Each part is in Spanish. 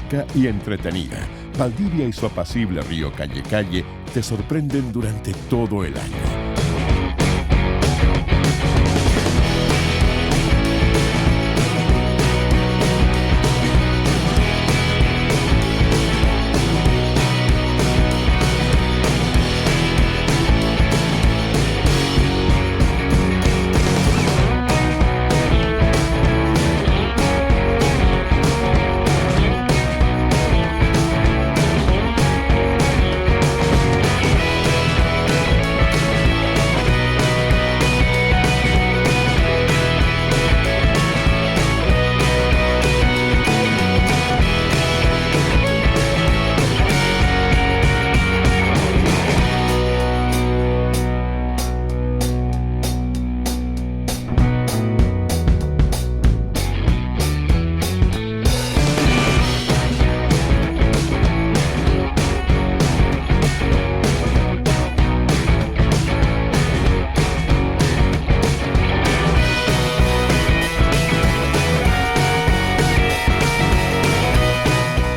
fresca y entretenida, Valdivia y su apacible río Calle Calle te sorprenden durante todo el año.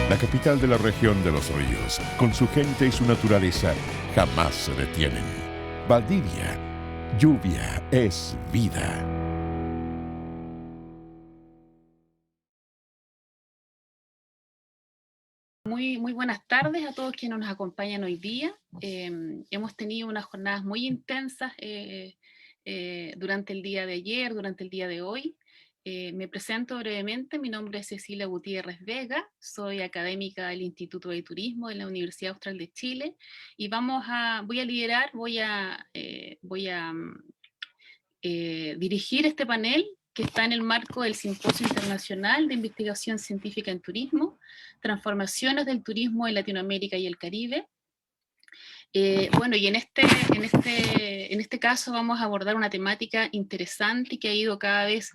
La capital de la región de los ríos, con su gente y su naturaleza, jamás se detienen. Valdivia, lluvia es vida. Muy buenas tardes a todos quienes nos acompañan hoy día. Hemos tenido unas jornadas muy intensas durante el día de ayer, durante el día de hoy. Me presento brevemente, mi nombre es Cecilia Gutiérrez Vega, soy académica del Instituto de Turismo de la Universidad Austral de Chile y voy a dirigir este panel que está en el marco del Simposio Internacional de Investigación Científica en Turismo, Transformaciones del Turismo en Latinoamérica y el Caribe. Bueno, y en este caso vamos a abordar una temática interesante y que ha ido cada vez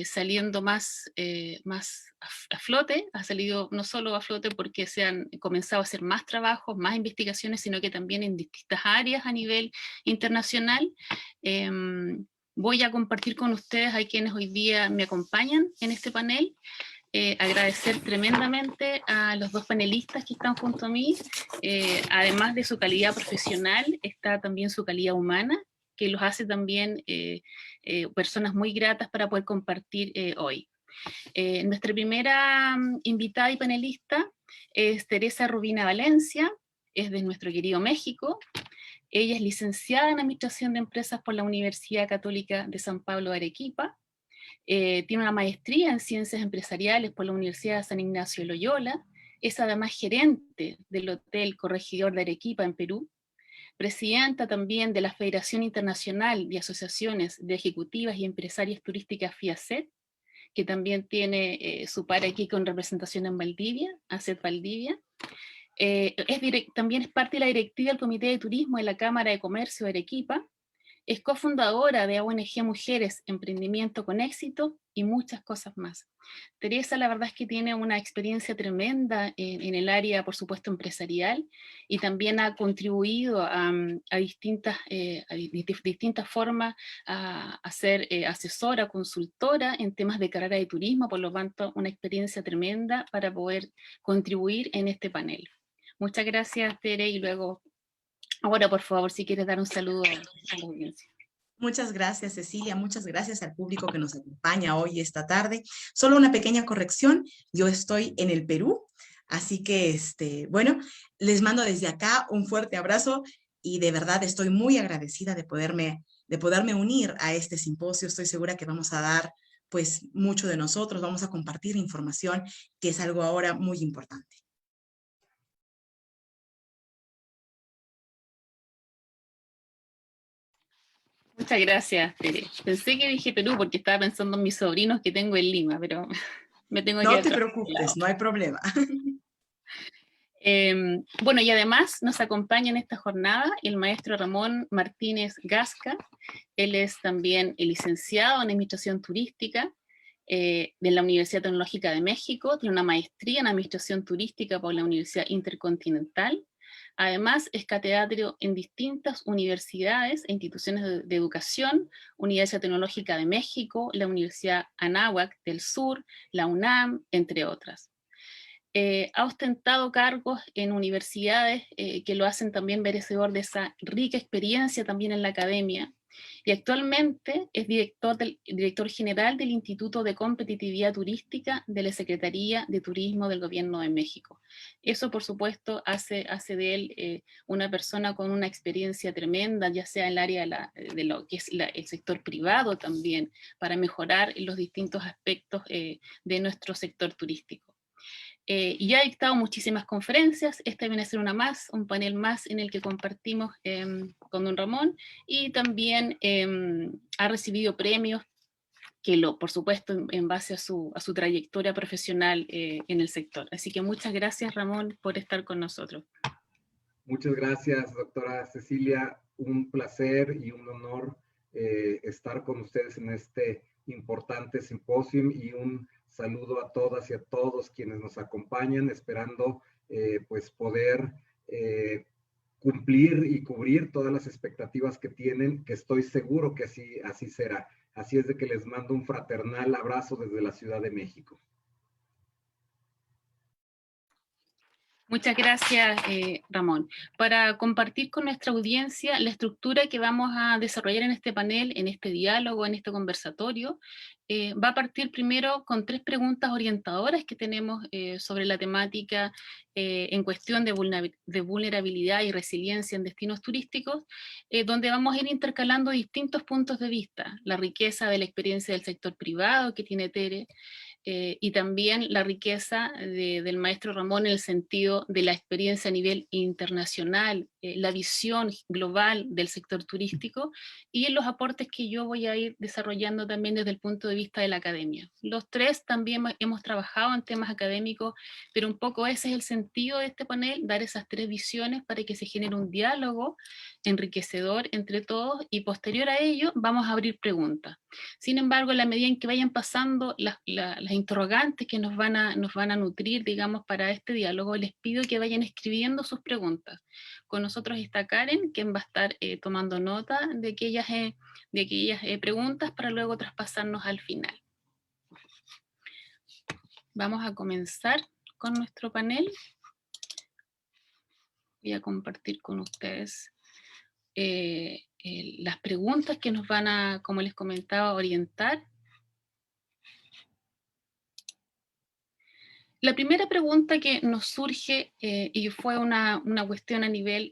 saliendo más a flote, ha salido no solo a flote porque se han comenzado a hacer más trabajos, más investigaciones, sino que también en distintas áreas a nivel internacional. Voy a compartir con ustedes a quienes hoy día me acompañan en este panel. Agradecer tremendamente a los dos panelistas que están junto a mí. Además de su calidad profesional, está también su calidad humana, que los hace también personas muy gratas para poder compartir hoy. Nuestra primera invitada y panelista es Teresa Rubina Valencia, es de nuestro querido México. Ella es licenciada en Administración de Empresas por la Universidad Católica de San Pablo de Arequipa. Tiene una maestría en Ciencias Empresariales por la Universidad de San Ignacio de Loyola. Es además gerente del Hotel Corregidor de Arequipa en Perú. Presidenta también de la Federación Internacional de Asociaciones de Ejecutivas y Empresarias Turísticas FIACET, que también tiene su par aquí con representación en Valdivia, ACET Valdivia. También es parte de la directiva del Comité de Turismo de la Cámara de Comercio de Arequipa. Es cofundadora de ONG Mujeres, Emprendimiento con Éxito y muchas cosas más. Teresa, la verdad es que tiene una experiencia tremenda en el área, por supuesto, empresarial, y también ha contribuido a distintas formas a ser asesora, consultora en temas de carrera de turismo, por lo tanto, una experiencia tremenda para poder contribuir en este panel. Muchas gracias, Tere, y luego... Ahora, por favor, si quieres dar un saludo a la audiencia. Muchas gracias, Cecilia. Muchas gracias al público que nos acompaña hoy, esta tarde. Solo una pequeña corrección. Yo estoy en el Perú, así que, bueno, les mando desde acá un fuerte abrazo y de verdad estoy muy agradecida de poderme unir a este simposio. Estoy segura que vamos a dar, pues, mucho de nosotros. Vamos a compartir información, que es algo ahora muy importante. Muchas gracias, Tere. Pensé que dije Perú porque estaba pensando en mis sobrinos que tengo en Lima, pero me tengo que No te preocupes, no hay problema. Bueno, y además nos acompaña en esta jornada el maestro Ramón Martínez Gasca. Él es también el licenciado en Administración Turística de la Universidad Tecnológica de México, tiene una maestría en Administración Turística por la Universidad Intercontinental. Además, es catedrático en distintas universidades e instituciones de educación, Universidad Tecnológica de México, la Universidad Anáhuac del Sur, la UNAM, entre otras. Ha ostentado cargos en universidades que lo hacen también merecedor de esa rica experiencia también en la academia, y actualmente es director general del Instituto de Competitividad Turística de la Secretaría de Turismo del Gobierno de México. Eso, por supuesto, hace de él una persona con una experiencia tremenda, ya sea en el área de lo que es el sector privado también, para mejorar los distintos aspectos de nuestro sector turístico. Y ya ha dictado muchísimas conferencias, esta viene a ser una más, un panel más en el que compartimos con don Ramón, y también ha recibido premios que por supuesto, en base a su trayectoria profesional en el sector. Así que muchas gracias, Ramón, por estar con nosotros. Muchas gracias, doctora Cecilia. Un placer y un honor estar con ustedes en este importante simposio, y un saludo a todas y a todos quienes nos acompañan, esperando pues poder cumplir y cubrir todas las expectativas que tienen, que estoy seguro que así será. Así es de que les mando un fraternal abrazo desde la Ciudad de México. Muchas gracias, Ramón. Para compartir con nuestra audiencia la estructura que vamos a desarrollar en este panel, en este diálogo, en este conversatorio, va a partir primero con 3 preguntas orientadoras que tenemos sobre la temática en cuestión de vulnerabilidad y resiliencia en destinos turísticos, donde vamos a ir intercalando distintos puntos de vista, la riqueza de la experiencia del sector privado que tiene Tere, y también la riqueza del maestro Ramón en el sentido de la experiencia a nivel internacional, la visión global del sector turístico, y en los aportes que yo voy a ir desarrollando también desde el punto de vista de la academia. Los 3 también hemos trabajado en temas académicos, pero un poco ese es el sentido de este panel, dar esas 3 visiones para que se genere un diálogo enriquecedor entre todos, y posterior a ello vamos a abrir preguntas. Sin embargo, en la medida en que vayan pasando las interrogantes que nos van a nutrir, digamos, para este diálogo, les pido que vayan escribiendo sus preguntas. Con nosotros está Karen, quien va a estar tomando nota de aquellas preguntas para luego traspasarnos al final. Vamos a comenzar con nuestro panel. Voy a compartir con ustedes las preguntas que nos van a, como les comentaba, orientar. La primera pregunta que nos surge, y fue una cuestión a nivel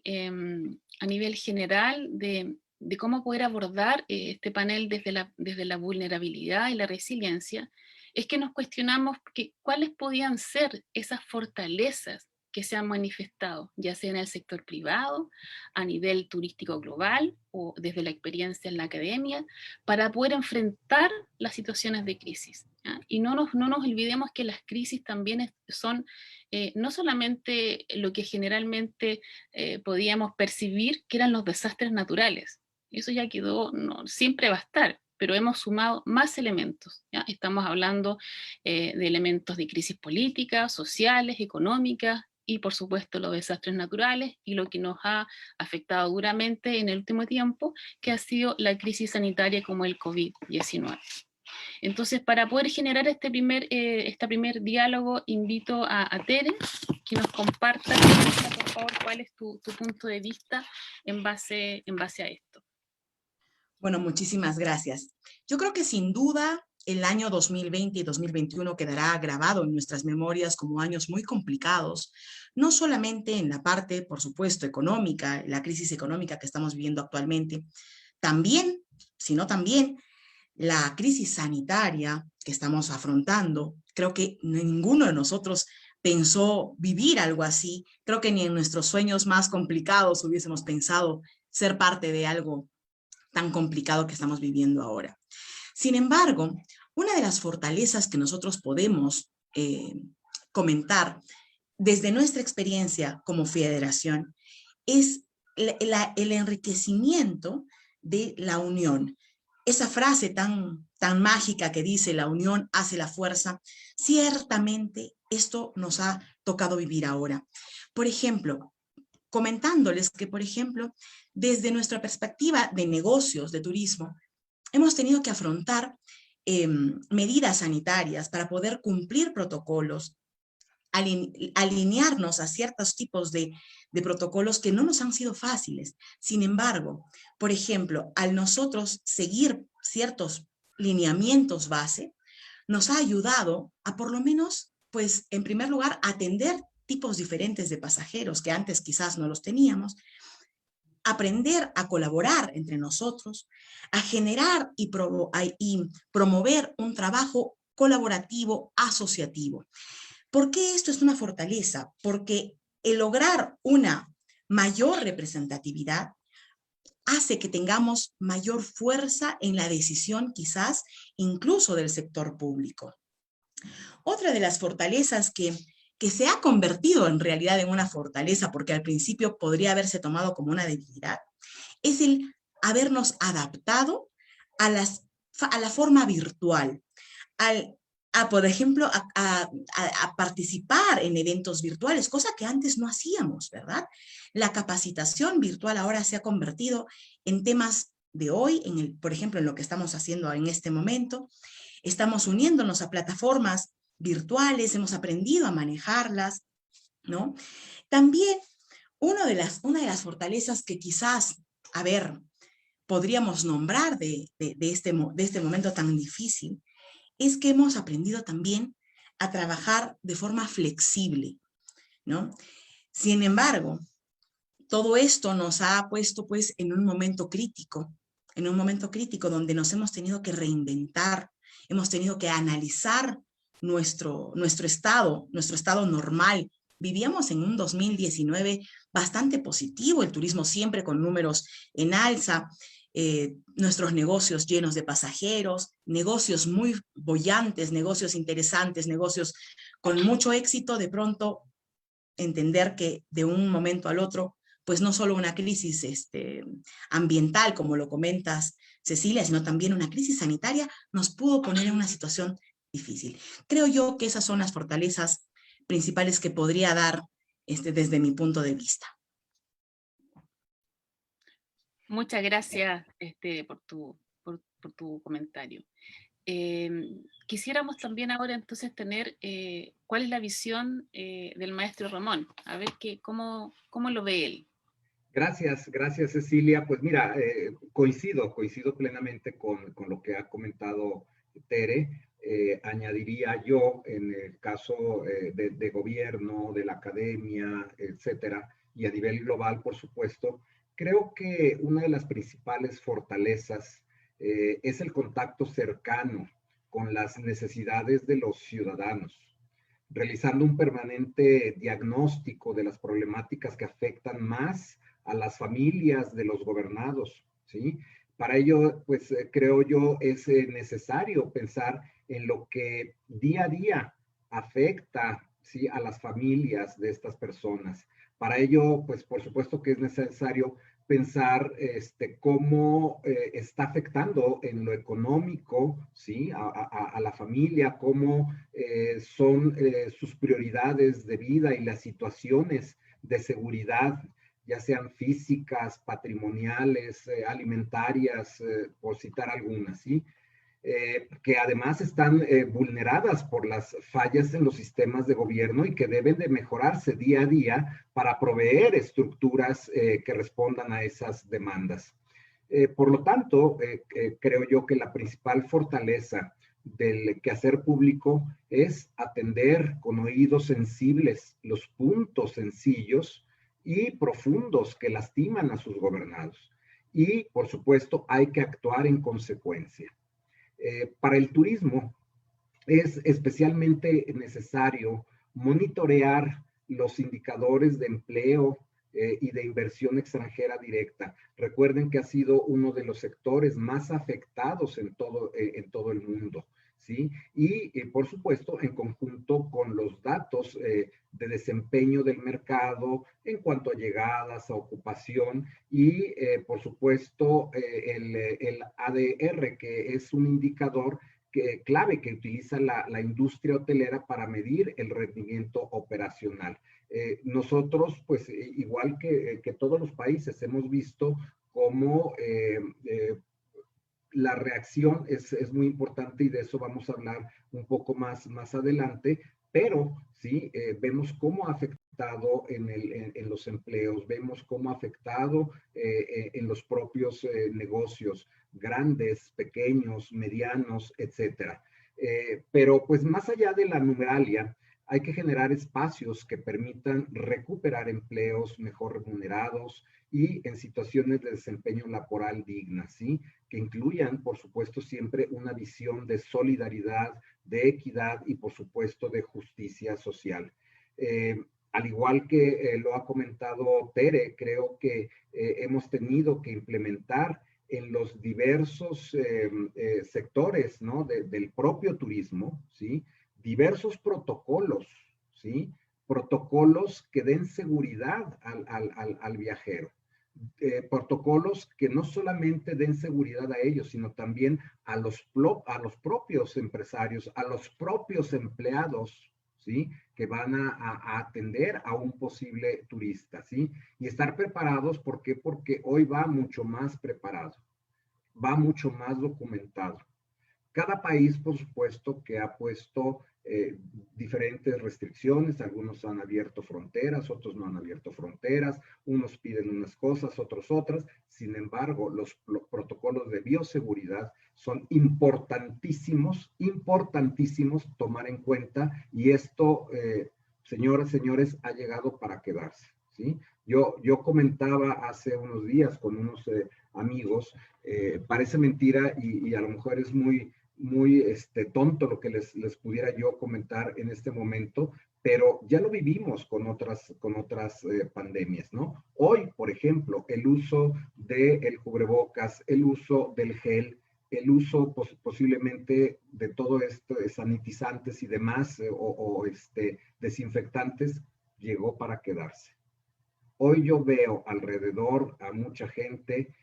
general de cómo poder abordar este panel desde la vulnerabilidad y la resiliencia, es que nos cuestionamos cuáles podían ser esas fortalezas que se han manifestado, ya sea en el sector privado, a nivel turístico global, o desde la experiencia en la academia, para poder enfrentar las situaciones de crisis, ¿ya? Y no nos olvidemos que las crisis también son no solamente lo que generalmente podíamos percibir que eran los desastres naturales, eso ya quedó, siempre va a estar, pero hemos sumado más elementos, ¿ya? Estamos hablando de elementos de crisis políticas, sociales, económicas, y por supuesto los desastres naturales, y lo que nos ha afectado duramente en el último tiempo, que ha sido la crisis sanitaria como el COVID-19. Entonces, para poder generar este primer diálogo, invito a Tere, que nos comparta, por favor, cuál es tu punto de vista en base a esto. Bueno, muchísimas gracias. Yo creo que sin duda el año 2020 y 2021 quedará grabado en nuestras memorias como años muy complicados, no solamente en la parte, por supuesto, económica, la crisis económica que estamos viviendo actualmente, también, sino también la crisis sanitaria que estamos afrontando. Creo que ninguno de nosotros pensó vivir algo así. Creo que ni en nuestros sueños más complicados hubiésemos pensado ser parte de algo tan complicado que estamos viviendo ahora. Sin embargo, una de las fortalezas que nosotros podemos comentar desde nuestra experiencia como federación es el enriquecimiento de la unión. Esa frase tan mágica que dice la unión hace la fuerza, ciertamente esto nos ha tocado vivir ahora. Por ejemplo, comentándoles que, por ejemplo, desde nuestra perspectiva de negocios, de turismo, hemos tenido que afrontar medidas sanitarias para poder cumplir protocolos alinearnos a ciertos tipos de protocolos que no nos han sido fáciles. Sin embargo, por ejemplo, al nosotros seguir ciertos lineamientos base, nos ha ayudado a por lo menos, pues, en primer lugar, atender tipos diferentes de pasajeros que antes quizás no los teníamos, aprender a colaborar entre nosotros, a generar y promover un trabajo colaborativo, asociativo. ¿Por qué esto es una fortaleza? Porque el lograr una mayor representatividad hace que tengamos mayor fuerza en la decisión, quizás incluso del sector público. Otra de las fortalezas que se ha convertido en realidad en una fortaleza, porque al principio podría haberse tomado como una debilidad, es el habernos adaptado a la forma virtual, por ejemplo, a participar en eventos virtuales, cosa que antes no hacíamos, ¿verdad? La capacitación virtual ahora se ha convertido en temas de hoy, por ejemplo, en lo que estamos haciendo en este momento. Estamos uniéndonos a plataformas virtuales, hemos aprendido a manejarlas, ¿no? También una de las fortalezas que quizás, podríamos nombrar de este momento tan difícil, es que hemos aprendido también a trabajar de forma flexible, ¿no? Sin embargo, todo esto nos ha puesto pues en un momento crítico donde nos hemos tenido que reinventar, hemos tenido que analizar nuestro estado normal. Vivíamos en un 2019 bastante positivo, el turismo siempre con números en alza, nuestros negocios llenos de pasajeros, negocios muy bollantes, negocios interesantes, negocios con mucho éxito. De pronto entender que de un momento al otro, pues no solo una crisis ambiental, como lo comentas, Cecilia, sino también una crisis sanitaria, nos pudo poner en una situación difícil. Creo yo que esas son las fortalezas principales que podría dar desde mi punto de vista. Muchas gracias por tu comentario. Quisiéramos también ahora entonces tener cuál es la visión del maestro Ramón, a ver cómo lo ve él. Gracias Cecilia. Pues mira, coincido plenamente con lo que ha comentado Tere. Añadiría yo, en el caso de gobierno, de la academia, etcétera, y a nivel global, por supuesto, creo que una de las principales fortalezas es el contacto cercano con las necesidades de los ciudadanos, realizando un permanente diagnóstico de las problemáticas que afectan más a las familias de los gobernados, ¿sí? Para ello, pues creo yo, es necesario pensar en lo que día a día afecta, ¿sí?, a las familias de estas personas. Para ello, pues por supuesto que es necesario pensar cómo está afectando en lo económico, ¿sí?, a la familia, cómo son sus prioridades de vida y las situaciones de seguridad, ya sean físicas, patrimoniales, alimentarias, por citar algunas, ¿sí? Que además están vulneradas por las fallas en los sistemas de gobierno y que deben de mejorarse día a día para proveer estructuras que respondan a esas demandas. Por lo tanto, creo yo que la principal fortaleza del quehacer público es atender con oídos sensibles los puntos sencillos y profundos que lastiman a sus gobernados. Y, por supuesto, hay que actuar en consecuencia. Para el turismo es especialmente necesario monitorear los indicadores de empleo y de inversión extranjera directa. Recuerden que ha sido uno de los sectores más afectados en todo el mundo, ¿sí? Y por supuesto, en conjunto con los datos de desempeño del mercado en cuanto a llegadas, a ocupación y, por supuesto, el ADR, que es un indicador clave que utiliza la industria hotelera para medir el rendimiento operacional. Nosotros, pues, igual que todos los países, hemos visto cómo la reacción es muy importante, y de eso vamos a hablar un poco más adelante, pero sí vemos cómo ha afectado en los empleos, vemos cómo ha afectado en los propios negocios, grandes, pequeños, medianos, etcétera. Pero pues más allá de la numeralia, hay que generar espacios que permitan recuperar empleos mejor remunerados y en situaciones de desempeño laboral dignas, ¿sí? Que incluyan, por supuesto, siempre una visión de solidaridad, de equidad y, por supuesto, de justicia social. Al igual que lo ha comentado Tere, creo que hemos tenido que implementar en los diversos sectores, ¿no? del propio turismo, ¿sí? Diversos protocolos, ¿sí? Protocolos que den seguridad al viajero. Protocolos que no solamente den seguridad a ellos, sino también a los propios empresarios, a los propios empleados, ¿sí? Que van a atender a un posible turista, ¿sí? Y estar preparados, ¿por qué? Porque hoy va mucho más preparado, va mucho más documentado. Cada país, por supuesto, que ha puesto diferentes restricciones, algunos han abierto fronteras, otros no han abierto fronteras, unos piden unas cosas, otros otras. Sin embargo, los protocolos de bioseguridad son importantísimos, importantísimos tomar en cuenta, y esto, señoras, señores, ha llegado para quedarse, ¿sí? Yo comentaba hace unos días con unos amigos, parece mentira y a lo mejor es muy tonto lo que les pudiera yo comentar en este momento, pero ya lo vivimos con otras pandemias, ¿no? Hoy, por ejemplo, el uso del cubrebocas, el uso del gel, el uso posiblemente de todo esto de sanitizantes y demás, desinfectantes, llegó para quedarse. Hoy yo veo alrededor a mucha gente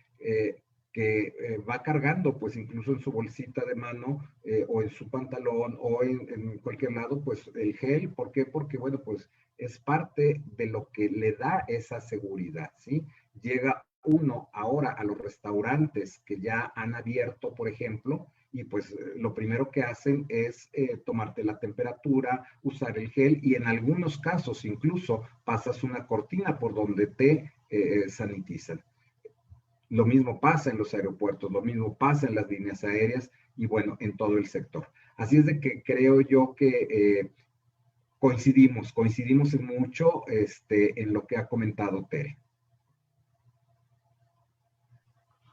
que va cargando, pues incluso en su bolsita de mano o en su pantalón o en cualquier lado, pues el gel. ¿Por qué? Porque, bueno, pues es parte de lo que le da esa seguridad, ¿sí? Llega uno ahora a los restaurantes que ya han abierto, por ejemplo, y pues lo primero que hacen es tomarte la temperatura, usar el gel, y en algunos casos incluso pasas una cortina por donde te sanitizan. Lo mismo pasa en los aeropuertos, lo mismo pasa en las líneas aéreas y bueno, en todo el sector. Así es de que creo yo que coincidimos en mucho en lo que ha comentado Tere.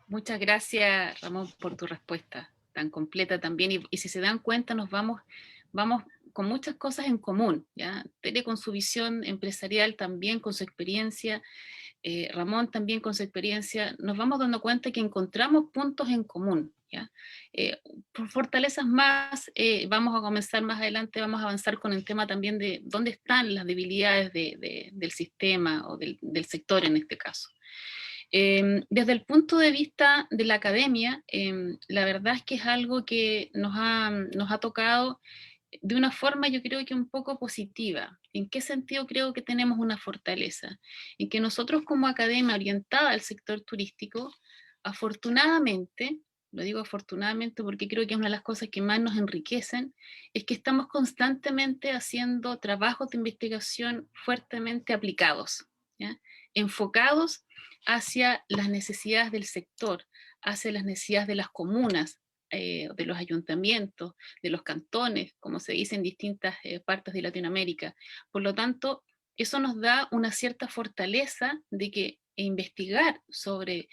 Muchas gracias, Ramón, por tu respuesta tan completa también. Y si se dan cuenta, nos vamos con muchas cosas en común, ¿ya? Tere con su visión empresarial, también con su experiencia, Ramón también con su experiencia, nos vamos dando cuenta que encontramos puntos en común, ¿ya? Por fortalezas más, vamos a comenzar más adelante, vamos a avanzar con el tema también de dónde están las debilidades del sistema o del sector en este caso. Desde el punto de vista de la academia, la verdad es que es algo que nos ha tocado de una forma, yo creo que un poco positiva. ¿En qué sentido creo que tenemos una fortaleza? En que nosotros como academia orientada al sector turístico, afortunadamente, lo digo afortunadamente porque creo que es una de las cosas que más nos enriquecen, es que estamos constantemente haciendo trabajos de investigación fuertemente aplicados, ¿ya? Enfocados hacia las necesidades del sector, hacia las necesidades de las comunas, de los ayuntamientos, de los cantones, como se dice en distintas partes de Latinoamérica. Por lo tanto, eso nos da una cierta fortaleza de que investigar sobre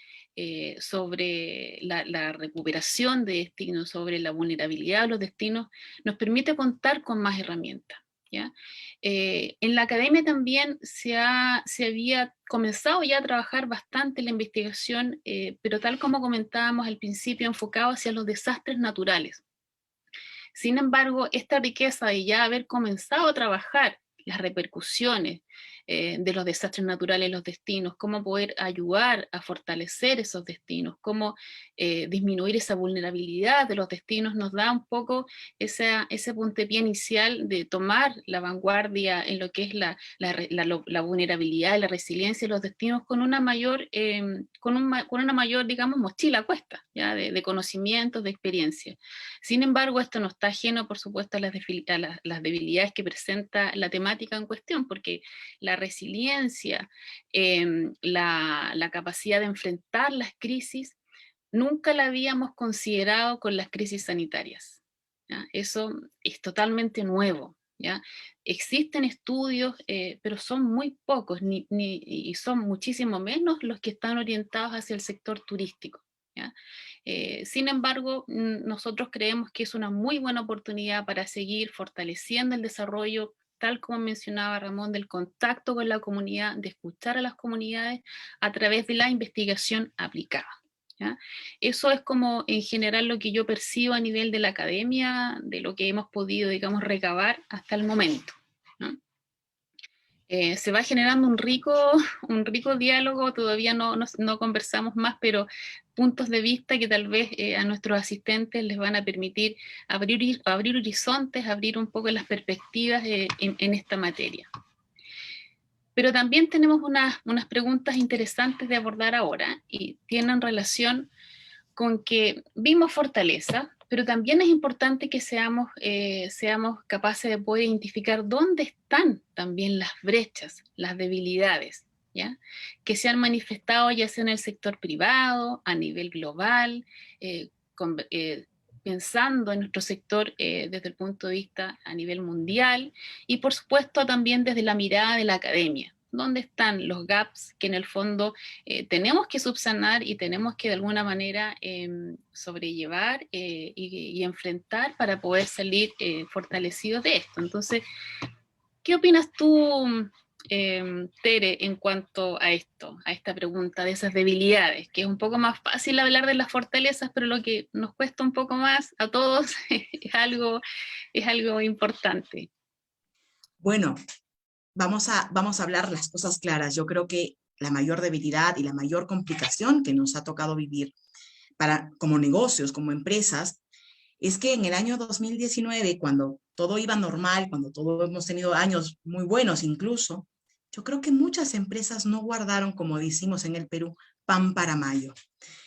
la recuperación de destinos, sobre la vulnerabilidad de los destinos, nos permite contar con más herramientas, ¿ya? En la academia también se había comenzado ya a trabajar bastante la investigación, pero tal como comentábamos al principio, enfocado hacia los desastres naturales. Sin embargo, esta riqueza de ya haber comenzado a trabajar las repercusiones de los desastres naturales, los destinos, cómo poder ayudar a fortalecer esos destinos, cómo disminuir esa vulnerabilidad de los destinos, nos da un poco ese puntapié inicial de tomar la vanguardia en lo que es la vulnerabilidad y la resiliencia de los destinos con una mayor, digamos, mochila a cuesta, ¿ya? De conocimientos, de experiencia. Sin embargo, esto no está ajeno, por supuesto, a las debilidades que presenta la temática en cuestión, porque la resiliencia, la capacidad de enfrentar las crisis, nunca la habíamos considerado con las crisis sanitarias, ¿ya? Eso es totalmente nuevo, ¿ya? Existen estudios, pero son muy pocos, y son muchísimo menos los que están orientados hacia el sector turístico, ¿ya? Sin embargo, nosotros creemos que es una muy buena oportunidad para seguir fortaleciendo el desarrollo, tal como mencionaba Ramón, del contacto con la comunidad, de escuchar a las comunidades a través de la investigación aplicada, ¿ya? Eso es como en general lo que yo percibo a nivel de la academia, de lo que hemos podido, digamos, recabar hasta el momento, ¿no? Se va generando un rico diálogo, todavía no conversamos más, pero puntos de vista que tal vez a nuestros asistentes les van a permitir abrir horizontes, abrir un poco las perspectivas en esta materia. Pero también tenemos unas preguntas interesantes de abordar ahora, y tienen relación con que vimos fortaleza, pero también es importante que seamos capaces de poder identificar dónde están también las brechas, las debilidades, ¿ya? Que se han manifestado ya sea en el sector privado, a nivel global, pensando en nuestro sector desde el punto de vista a nivel mundial, y por supuesto también desde la mirada de la academia. ¿Dónde están los gaps que en el fondo tenemos que subsanar y tenemos que de alguna manera sobrellevar y enfrentar para poder salir fortalecidos de esto? Entonces, ¿qué opinas tú, Tere, en cuanto a esto, a esta pregunta de esas debilidades? Que es un poco más fácil hablar de las fortalezas, pero lo que nos cuesta un poco más a todos es algo importante. Bueno, vamos a hablar las cosas claras. Yo creo que la mayor debilidad y la mayor complicación que nos ha tocado vivir como negocios, como empresas, es que en el año 2019, cuando todo iba normal, cuando todos hemos tenido años muy buenos incluso, yo creo que muchas empresas no guardaron, como decimos en el Perú, pan para mayo.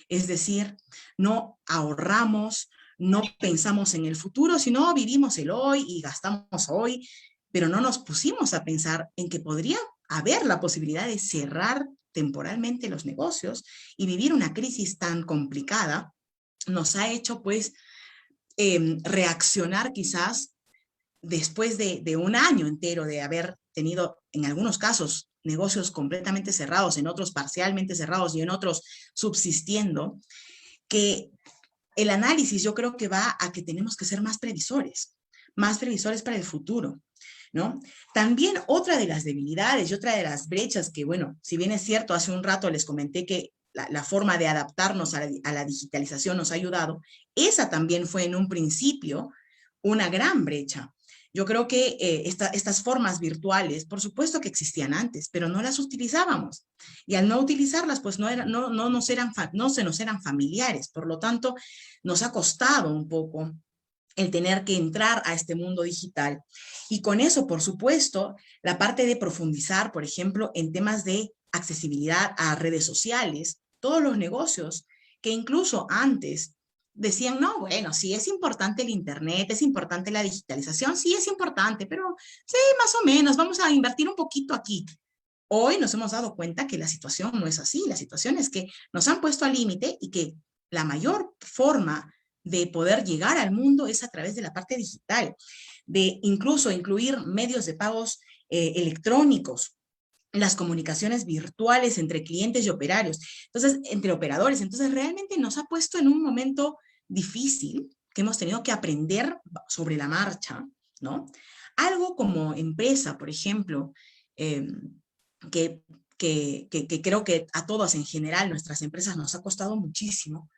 Es decir, no ahorramos, no pensamos en el futuro, sino vivimos el hoy y gastamos hoy, pero no nos pusimos a pensar en que podría haber la posibilidad de cerrar temporalmente los negocios, y vivir una crisis tan complicada nos ha hecho pues reaccionar quizás después de un año entero de haber tenido en algunos casos negocios completamente cerrados, en otros parcialmente cerrados y en otros subsistiendo, que el análisis yo creo que va a que tenemos que ser más previsores para el futuro, ¿no? También otra de las debilidades y otra de las brechas que, bueno, si bien es cierto, hace un rato les comenté que la forma de adaptarnos a la digitalización nos ha ayudado, esa también fue en un principio una gran brecha. Yo creo que estas formas virtuales, por supuesto que existían antes, pero no las utilizábamos. Y al no utilizarlas, pues no se nos eran familiares. Por lo tanto, nos ha costado un poco el tener que entrar a este mundo digital. Y con eso, por supuesto, la parte de profundizar, por ejemplo, en temas de accesibilidad a redes sociales, todos los negocios que incluso antes decían, no, bueno, sí es importante el internet, es importante la digitalización, sí es importante, pero sí, más o menos, vamos a invertir un poquito aquí. Hoy nos hemos dado cuenta que la situación no es así, la situación es que nos han puesto al límite y que la mayor forma de poder llegar al mundo es a través de la parte digital, de incluso incluir medios de pagos electrónicos, las comunicaciones virtuales entre clientes y operarios, entonces, entre operadores. Entonces, realmente nos ha puesto en un momento difícil que hemos tenido que aprender sobre la marcha, ¿no? Algo como empresa, por ejemplo, que creo que a todas en general, nuestras empresas nos ha costado muchísimo,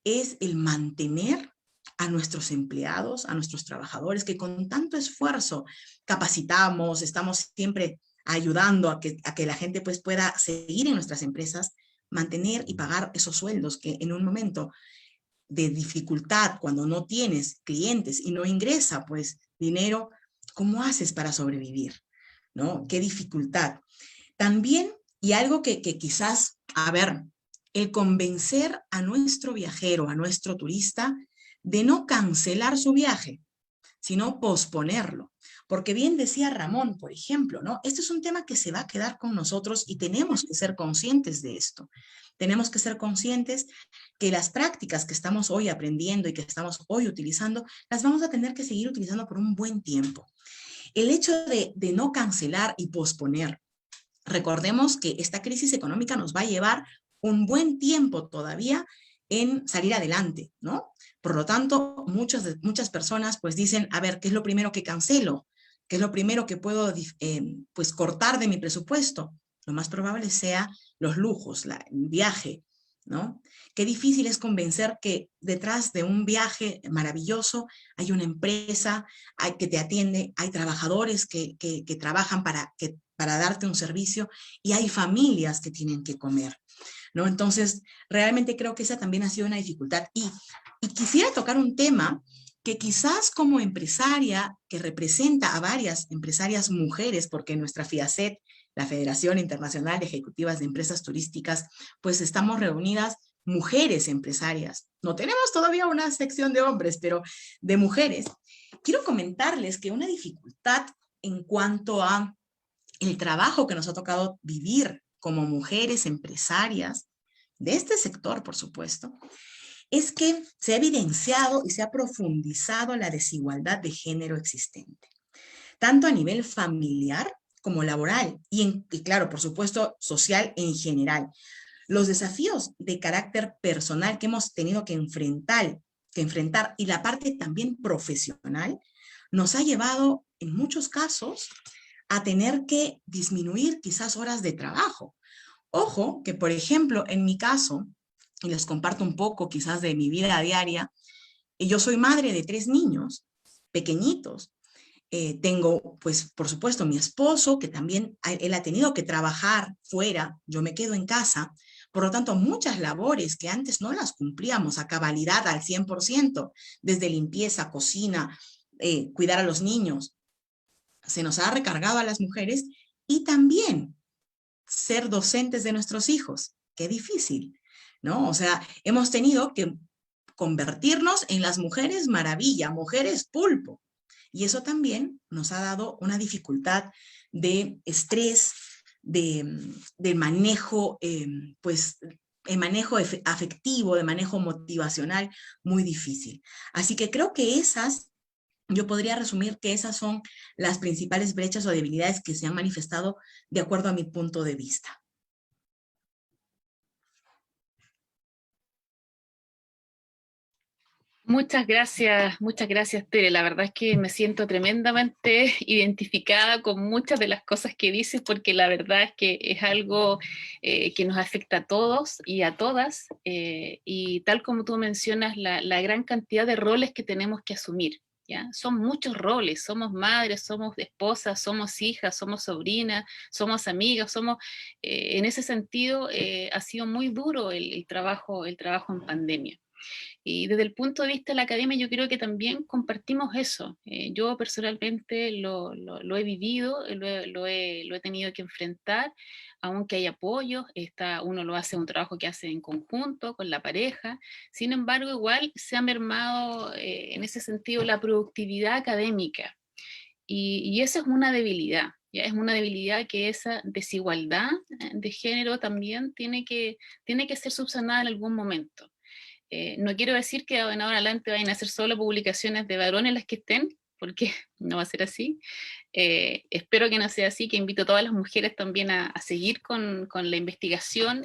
es el mantener a nuestros empleados, a nuestros trabajadores, que con tanto esfuerzo capacitamos, estamos siempre ayudando a que la gente pues pueda seguir en nuestras empresas, mantener y pagar esos sueldos que en un momento de dificultad, cuando no tienes clientes y no ingresa pues dinero, ¿cómo haces para sobrevivir? ¿No? Qué dificultad. También, y algo que quizás, a ver, el convencer a nuestro viajero, a nuestro turista, de no cancelar su viaje, sino posponerlo. Porque bien decía Ramón, por ejemplo, ¿no? Este es un tema que se va a quedar con nosotros y tenemos que ser conscientes de esto. Tenemos que ser conscientes que las prácticas que estamos hoy aprendiendo y que estamos hoy utilizando, las vamos a tener que seguir utilizando por un buen tiempo. El hecho de no cancelar y posponer, recordemos que esta crisis económica nos va a llevar un buen tiempo todavía en salir adelante, ¿no? Por lo tanto, muchas personas pues dicen, a ver, ¿qué es lo primero que cancelo? ¿Qué es lo primero que puedo pues cortar de mi presupuesto? Lo más probable sea los lujos, el viaje, ¿no? Qué difícil es convencer que detrás de un viaje maravilloso hay una empresa que te atiende, hay trabajadores que trabajan para darte un servicio y hay familias que tienen que comer, ¿no? Entonces, realmente creo que esa también ha sido una dificultad. Y quisiera tocar un tema que quizás como empresaria que representa a varias empresarias mujeres, porque nuestra FIACET, la Federación Internacional de Ejecutivas de Empresas Turísticas, pues estamos reunidas mujeres empresarias. No tenemos todavía una sección de hombres, pero de mujeres. Quiero comentarles que una dificultad en cuanto a el trabajo que nos ha tocado vivir como mujeres empresarias de este sector, por supuesto, es que se ha evidenciado y se ha profundizado la desigualdad de género existente, tanto a nivel familiar como laboral y claro, por supuesto, social en general. Los desafíos de carácter personal que hemos tenido que enfrentar y la parte también profesional nos ha llevado en muchos casos a tener que disminuir quizás horas de trabajo. Ojo, que por ejemplo, en mi caso, y les comparto un poco quizás de mi vida diaria, yo soy madre de 3 niños pequeñitos. Tengo, pues, por supuesto, mi esposo, que también él ha tenido que trabajar fuera, yo me quedo en casa. Por lo tanto, muchas labores que antes no las cumplíamos a cabalidad al 100%, desde limpieza, cocina, cuidar a los niños, se nos ha recargado a las mujeres y también ser docentes de nuestros hijos. Qué difícil, ¿no? O sea, hemos tenido que convertirnos en las mujeres maravilla, mujeres pulpo. Y eso también nos ha dado una dificultad de estrés, de manejo, pues, el manejo afectivo, de manejo motivacional muy difícil. Así que creo que yo podría resumir que esas son las principales brechas o debilidades que se han manifestado de acuerdo a mi punto de vista. Muchas gracias, Tere. La verdad es que me siento tremendamente identificada con muchas de las cosas que dices, porque la verdad es que es algo que nos afecta a todos y a todas, y tal como tú mencionas, la gran cantidad de roles que tenemos que asumir. ¿Ya? Son muchos roles, somos madres, somos esposas, somos hijas, somos sobrinas, somos amigas, en ese sentido, ha sido muy duro el trabajo en pandemia. Y desde el punto de vista de la academia, yo creo que también compartimos eso. Yo personalmente lo he vivido, lo he tenido que enfrentar, aunque hay apoyo, uno lo hace un trabajo que hace en conjunto con la pareja. Sin embargo, igual se ha mermado en ese sentido la productividad académica. Y esa es una debilidad. ¿Ya? Es una debilidad que esa desigualdad de género también tiene que ser subsanada en algún momento. No quiero decir que de ahora en adelante vayan a hacer solo publicaciones de varones las que estén, porque no va a ser así. Espero que no sea así, que invito a todas las mujeres también a seguir con la investigación,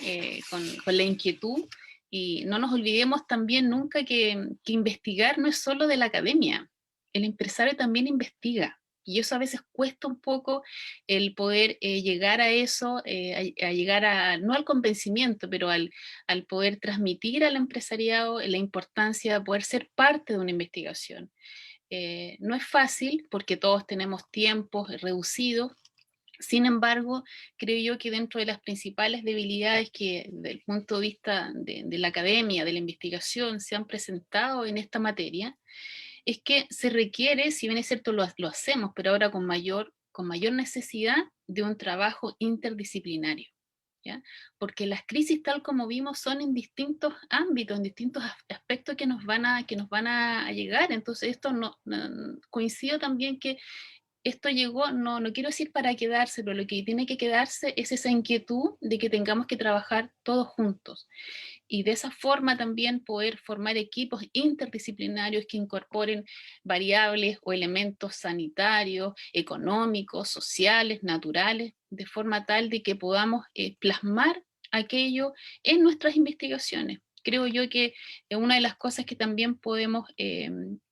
con la inquietud, y no nos olvidemos también nunca que investigar no es solo de la academia, el empresario también investiga. Y eso a veces cuesta un poco el poder llegar a eso, a llegar no al convencimiento, pero al poder transmitir al empresariado la importancia de poder ser parte de una investigación. No es fácil porque todos tenemos tiempos reducidos. Sin embargo, creo yo que dentro de las principales debilidades que desde el punto de vista de la academia, de la investigación, se han presentado en esta materia, es que se requiere, si bien es cierto lo hacemos, pero ahora con mayor necesidad de un trabajo interdisciplinario, ¿ya? Porque las crisis, tal como vimos, son en distintos ámbitos, en distintos aspectos que nos van a llegar. Entonces esto coincido también que esto llegó, no quiero decir para quedarse, pero lo que tiene que quedarse es esa inquietud de que tengamos que trabajar todos juntos. Y de esa forma también poder formar equipos interdisciplinarios que incorporen variables o elementos sanitarios, económicos, sociales, naturales, de forma tal de que podamos plasmar aquello en nuestras investigaciones. Creo yo que una de las cosas que también podemos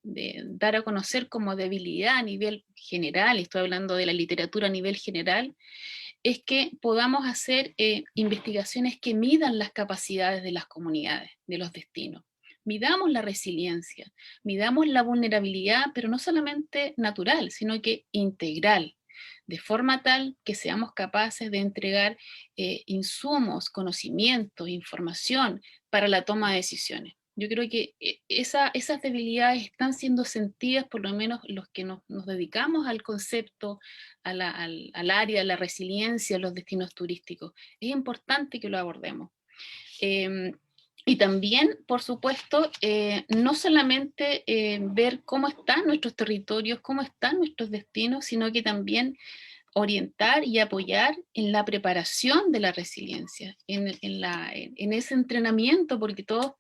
dar a conocer como debilidad a nivel general, y estoy hablando de la literatura a nivel general, es que podamos hacer investigaciones que midan las capacidades de las comunidades, de los destinos. Midamos la resiliencia, midamos la vulnerabilidad, pero no solamente natural, sino que integral, de forma tal que seamos capaces de entregar insumos, conocimientos, información para la toma de decisiones. Yo creo que esas debilidades están siendo sentidas, por lo menos los que nos dedicamos al concepto, al área de la resiliencia, a los destinos turísticos. Es importante que lo abordemos. Y también, por supuesto, no solamente ver cómo están nuestros territorios, cómo están nuestros destinos, sino que también orientar y apoyar en la preparación de la resiliencia, en ese entrenamiento, porque todos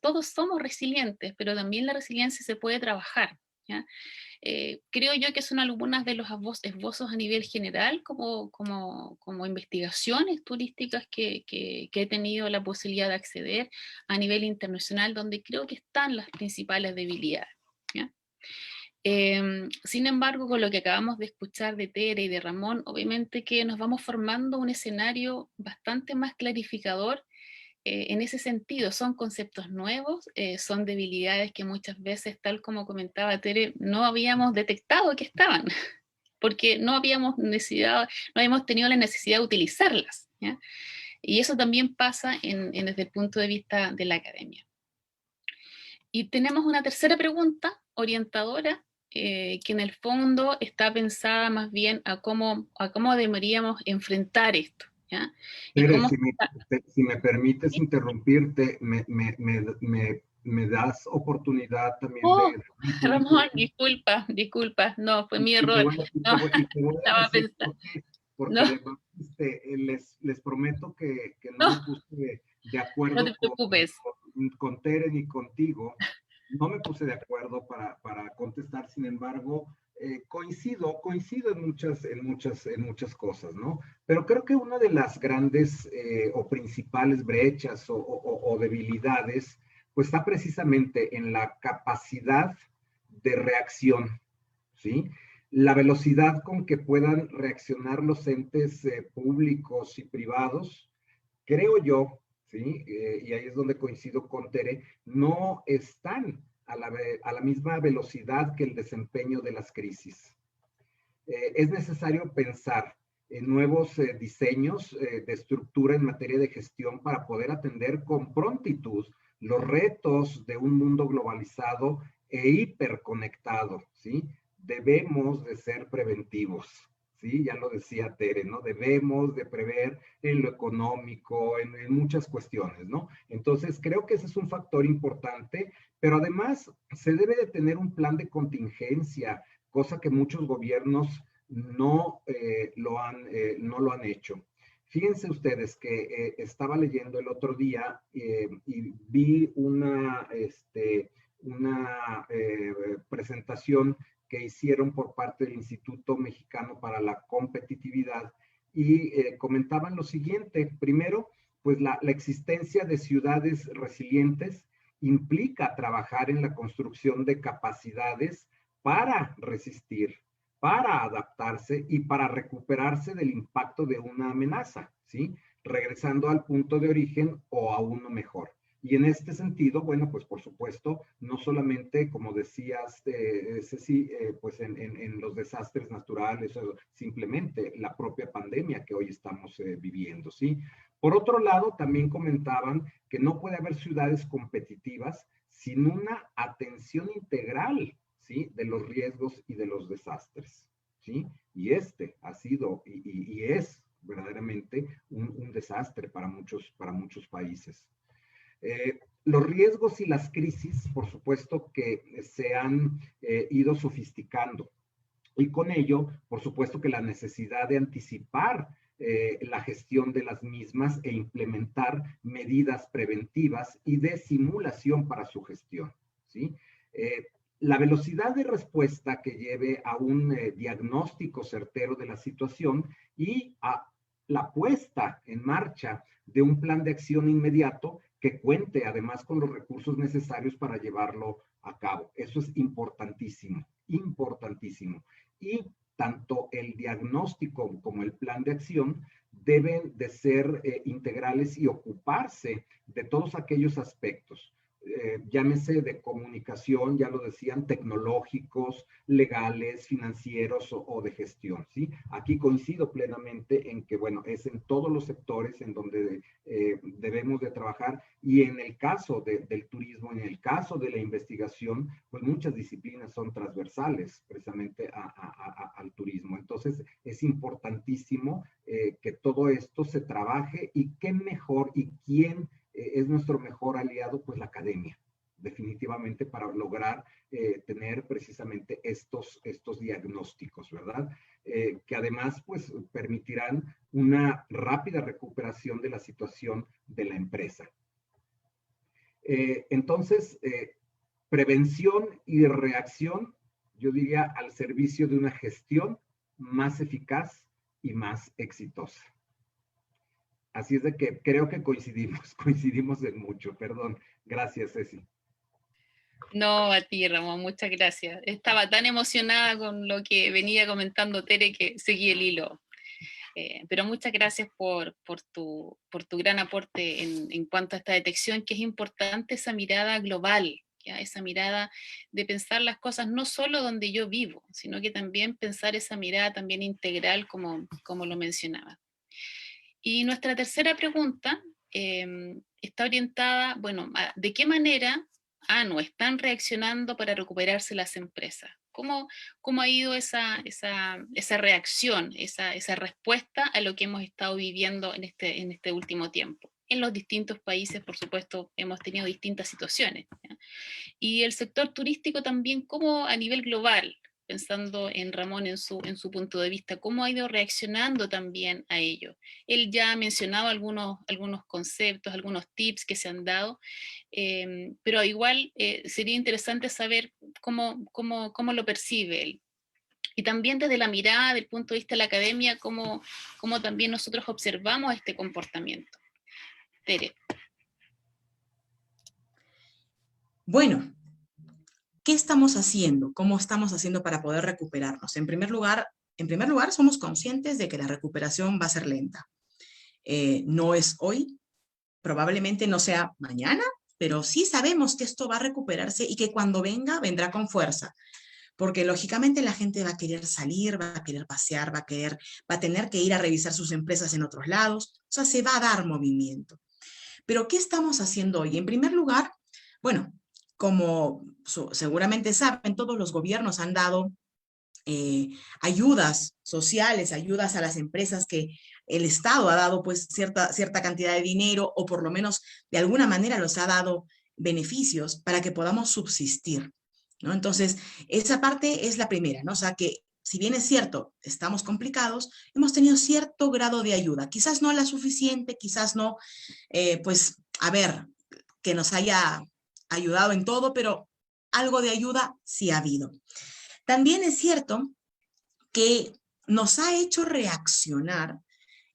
todos somos resilientes, pero también la resiliencia se puede trabajar, ¿ya? Creo yo que son algunas de los esbozos a nivel general, como investigaciones turísticas que he tenido la posibilidad de acceder a nivel internacional, donde creo que están las principales debilidades, ¿ya? Sin embargo, con lo que acabamos de escuchar de Tere y de Ramón, obviamente que nos vamos formando un escenario bastante más clarificador en ese sentido. Son conceptos nuevos, son debilidades que muchas veces, tal como comentaba Tere, no habíamos detectado que estaban, porque no habíamos tenido la necesidad de utilizarlas, ¿ya? Y eso también pasa desde el punto de vista de la academia. Y tenemos una tercera pregunta orientadora, que en el fondo está pensada más bien a cómo deberíamos enfrentar esto, ¿ya? Tere, si me permites interrumpirte, me das oportunidad también Oh, de... Ramón, disculpa, no, fue mi error. No, Y te voy a estaba decir pensando, porque no, además les prometo que no no, me puse de no te acuerdo preocupes. con Tere ni contigo. No me puse de acuerdo para contestar, sin embargo, coincido en muchas cosas, ¿no? Pero creo que una de las grandes o principales brechas o debilidades, pues está precisamente en la capacidad de reacción, ¿sí? La velocidad con que puedan reaccionar los entes públicos y privados, creo yo, ¿sí? Y ahí es donde coincido con Tere, no están a la misma velocidad que el desempeño de las crisis. Es necesario pensar en nuevos diseños de estructura en materia de gestión para poder atender con prontitud los retos de un mundo globalizado e hiperconectado, ¿sí? Debemos de ser preventivos, ¿sí? Ya lo decía Tere, ¿no? Debemos de prever en lo económico, en muchas cuestiones, ¿no? Entonces, creo que ese es un factor importante, pero además se debe de tener un plan de contingencia, cosa que muchos gobiernos no lo han hecho. Fíjense ustedes que estaba leyendo el otro día y vi una presentación que hicieron por parte del Instituto Mexicano para la Competitividad y comentaban lo siguiente. Primero, pues la existencia de ciudades resilientes implica trabajar en la construcción de capacidades para resistir, para adaptarse y para recuperarse del impacto de una amenaza, ¿sí? Regresando al punto de origen o a uno mejor. Y en este sentido, bueno, pues por supuesto, no solamente, como decías, Ceci, pues en los desastres naturales, o simplemente la propia pandemia que hoy estamos viviendo, ¿sí? Por otro lado, también comentaban que no puede haber ciudades competitivas sin una atención integral, ¿sí? De los riesgos y de los desastres, ¿sí? Y este ha sido y es verdaderamente un desastre para muchos países. Los riesgos y las crisis, por supuesto que se han ido sofisticando. Y con ello, por supuesto que la necesidad de anticipar la gestión de las mismas e implementar medidas preventivas y de simulación para su gestión, ¿sí? La velocidad de respuesta que lleve a un diagnóstico certero de la situación y a la puesta en marcha de un plan de acción inmediato que cuente además con los recursos necesarios para llevarlo a cabo. Eso es importantísimo, importantísimo. Y tanto el diagnóstico como el plan de acción deben de ser integrales y ocuparse de todos aquellos aspectos. Llámese de comunicación, ya lo decían, tecnológicos, legales, financieros o de gestión, ¿sí? Aquí coincido plenamente en que, bueno, es en todos los sectores en donde debemos de trabajar, y en el caso del turismo, en el caso de la investigación, pues muchas disciplinas son transversales precisamente al turismo. Entonces, es importantísimo que todo esto se trabaje, y qué mejor y quién es nuestro mejor aliado, pues la academia, definitivamente, para lograr tener precisamente estos diagnósticos, ¿verdad? Que además, pues, permitirán una rápida recuperación de la situación de la empresa. Entonces, prevención y reacción, yo diría, al servicio de una gestión más eficaz y más exitosa. Así es de que creo que coincidimos en mucho. Perdón. Gracias, Ceci. No, a ti, Ramón, muchas gracias. Estaba tan emocionada con lo que venía comentando Tere que seguí el hilo. Pero muchas gracias por tu gran aporte en cuanto a esta detección, que es importante esa mirada global, ¿ya? Esa mirada de pensar las cosas no solo donde yo vivo, sino que también pensar esa mirada también integral, como lo mencionaba. Y nuestra tercera pregunta está orientada, bueno, ¿de qué manera no están reaccionando para recuperarse las empresas? ¿Cómo ha ido esa reacción, esa respuesta a lo que hemos estado viviendo en este último tiempo? En los distintos países, por supuesto, hemos tenido distintas situaciones, ¿ya? Y el sector turístico también, ¿cómo a nivel global, pensando en Ramón en su punto de vista, cómo ha ido reaccionando también a ello? Él ya ha mencionado algunos conceptos, algunos tips que se han dado, pero igual sería interesante saber cómo lo percibe él. Y también desde la mirada, del punto de vista de la academia, cómo también nosotros observamos este comportamiento. Tere. Bueno, ¿qué estamos haciendo? ¿Cómo estamos haciendo para poder recuperarnos? En primer lugar, somos conscientes de que la recuperación va a ser lenta. No es hoy, probablemente no sea mañana, pero sí sabemos que esto va a recuperarse y que cuando venga, vendrá con fuerza. Porque lógicamente la gente va a querer salir, va a querer pasear, va a tener que ir a revisar sus empresas en otros lados. O sea, se va a dar movimiento. Pero ¿qué estamos haciendo hoy? En primer lugar, bueno, como seguramente saben, todos los gobiernos han dado ayudas sociales, ayudas a las empresas que el Estado ha dado pues cierta cantidad de dinero, o por lo menos de alguna manera los ha dado beneficios para que podamos subsistir, ¿no? Entonces, esa parte es la primera, ¿no? O sea que, si bien es cierto, estamos complicados, hemos tenido cierto grado de ayuda, quizás no la suficiente, quizás no, pues, a ver, que nos haya ayudado en todo, pero algo de ayuda sí ha habido. También es cierto que nos ha hecho reaccionar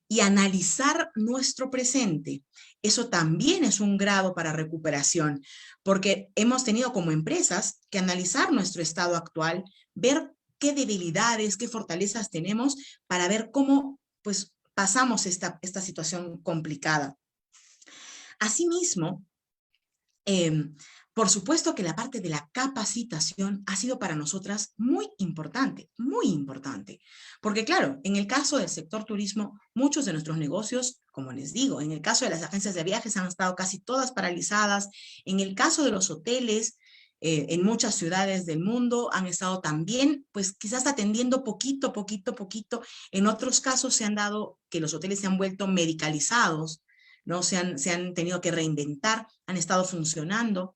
y analizar nuestro presente. Eso también es un grado para recuperación, porque hemos tenido como empresas que analizar nuestro estado actual, ver qué debilidades, qué fortalezas tenemos, para ver cómo pues pasamos esta situación complicada. Asimismo, Por supuesto que la parte de la capacitación ha sido para nosotras muy importante, porque claro, en el caso del sector turismo, muchos de nuestros negocios, como les digo, en el caso de las agencias de viajes han estado casi todas paralizadas, en el caso de los hoteles, en muchas ciudades del mundo han estado también, pues quizás atendiendo poquito, en otros casos se han dado que los hoteles se han vuelto medicalizados, ¿no? Se han tenido que reinventar, han estado funcionando.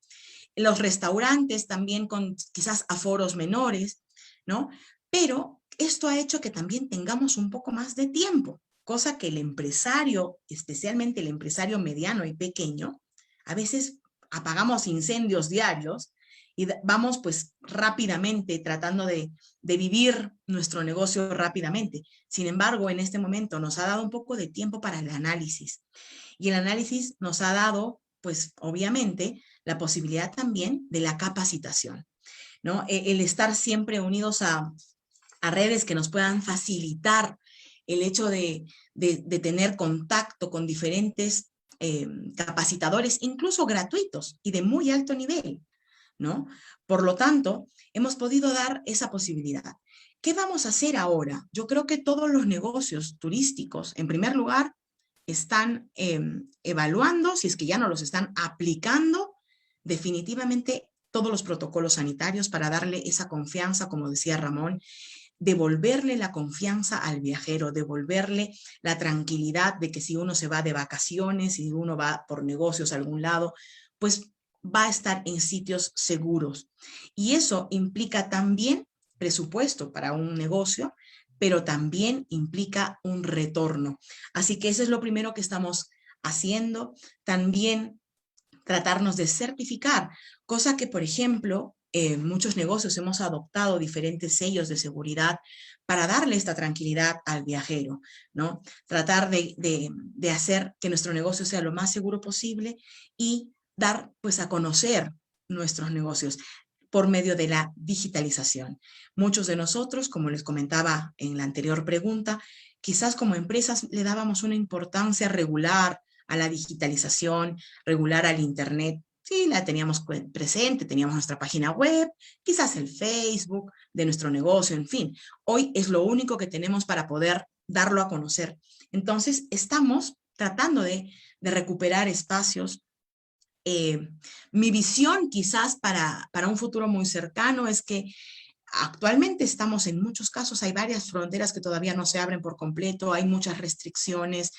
Los restaurantes también con quizás aforos menores, ¿no? Pero esto ha hecho que también tengamos un poco más de tiempo, cosa que el empresario, especialmente el empresario mediano y pequeño, a veces apagamos incendios diarios y vamos pues rápidamente tratando de vivir nuestro negocio rápidamente. Sin embargo, en este momento nos ha dado un poco de tiempo para el análisis. Y el análisis nos ha dado, pues obviamente, la posibilidad también de la capacitación, ¿no? El estar siempre unidos a redes que nos puedan facilitar el hecho de tener contacto con diferentes capacitadores, incluso gratuitos y de muy alto nivel, ¿no? Por lo tanto, hemos podido dar esa posibilidad. ¿Qué vamos a hacer ahora? Yo creo que todos los negocios turísticos, en primer lugar, están evaluando, si es que ya no los están aplicando, definitivamente todos los protocolos sanitarios para darle esa confianza, como decía Ramón, devolverle la confianza al viajero, devolverle la tranquilidad de que si uno se va de vacaciones, si uno va por negocios a algún lado, pues va a estar en sitios seguros. Y eso implica también presupuesto para un negocio, pero también implica un retorno. Así que eso es lo primero que estamos haciendo. También tratarnos de certificar, cosa que, por ejemplo, muchos negocios hemos adoptado diferentes sellos de seguridad para darle esta tranquilidad al viajero, ¿no? Tratar de hacer que nuestro negocio sea lo más seguro posible y dar, pues, a conocer nuestros negocios por medio de la digitalización. Muchos de nosotros, como les comentaba en la anterior pregunta, quizás como empresas le dábamos una importancia regular a la digitalización, regular al Internet. Sí, la teníamos presente, teníamos nuestra página web, quizás el Facebook de nuestro negocio, en fin. Hoy es lo único que tenemos para poder darlo a conocer. Entonces, estamos tratando de recuperar espacios. Mi visión quizás para un futuro muy cercano es que actualmente estamos en muchos casos, hay varias fronteras que todavía no se abren por completo, hay muchas restricciones.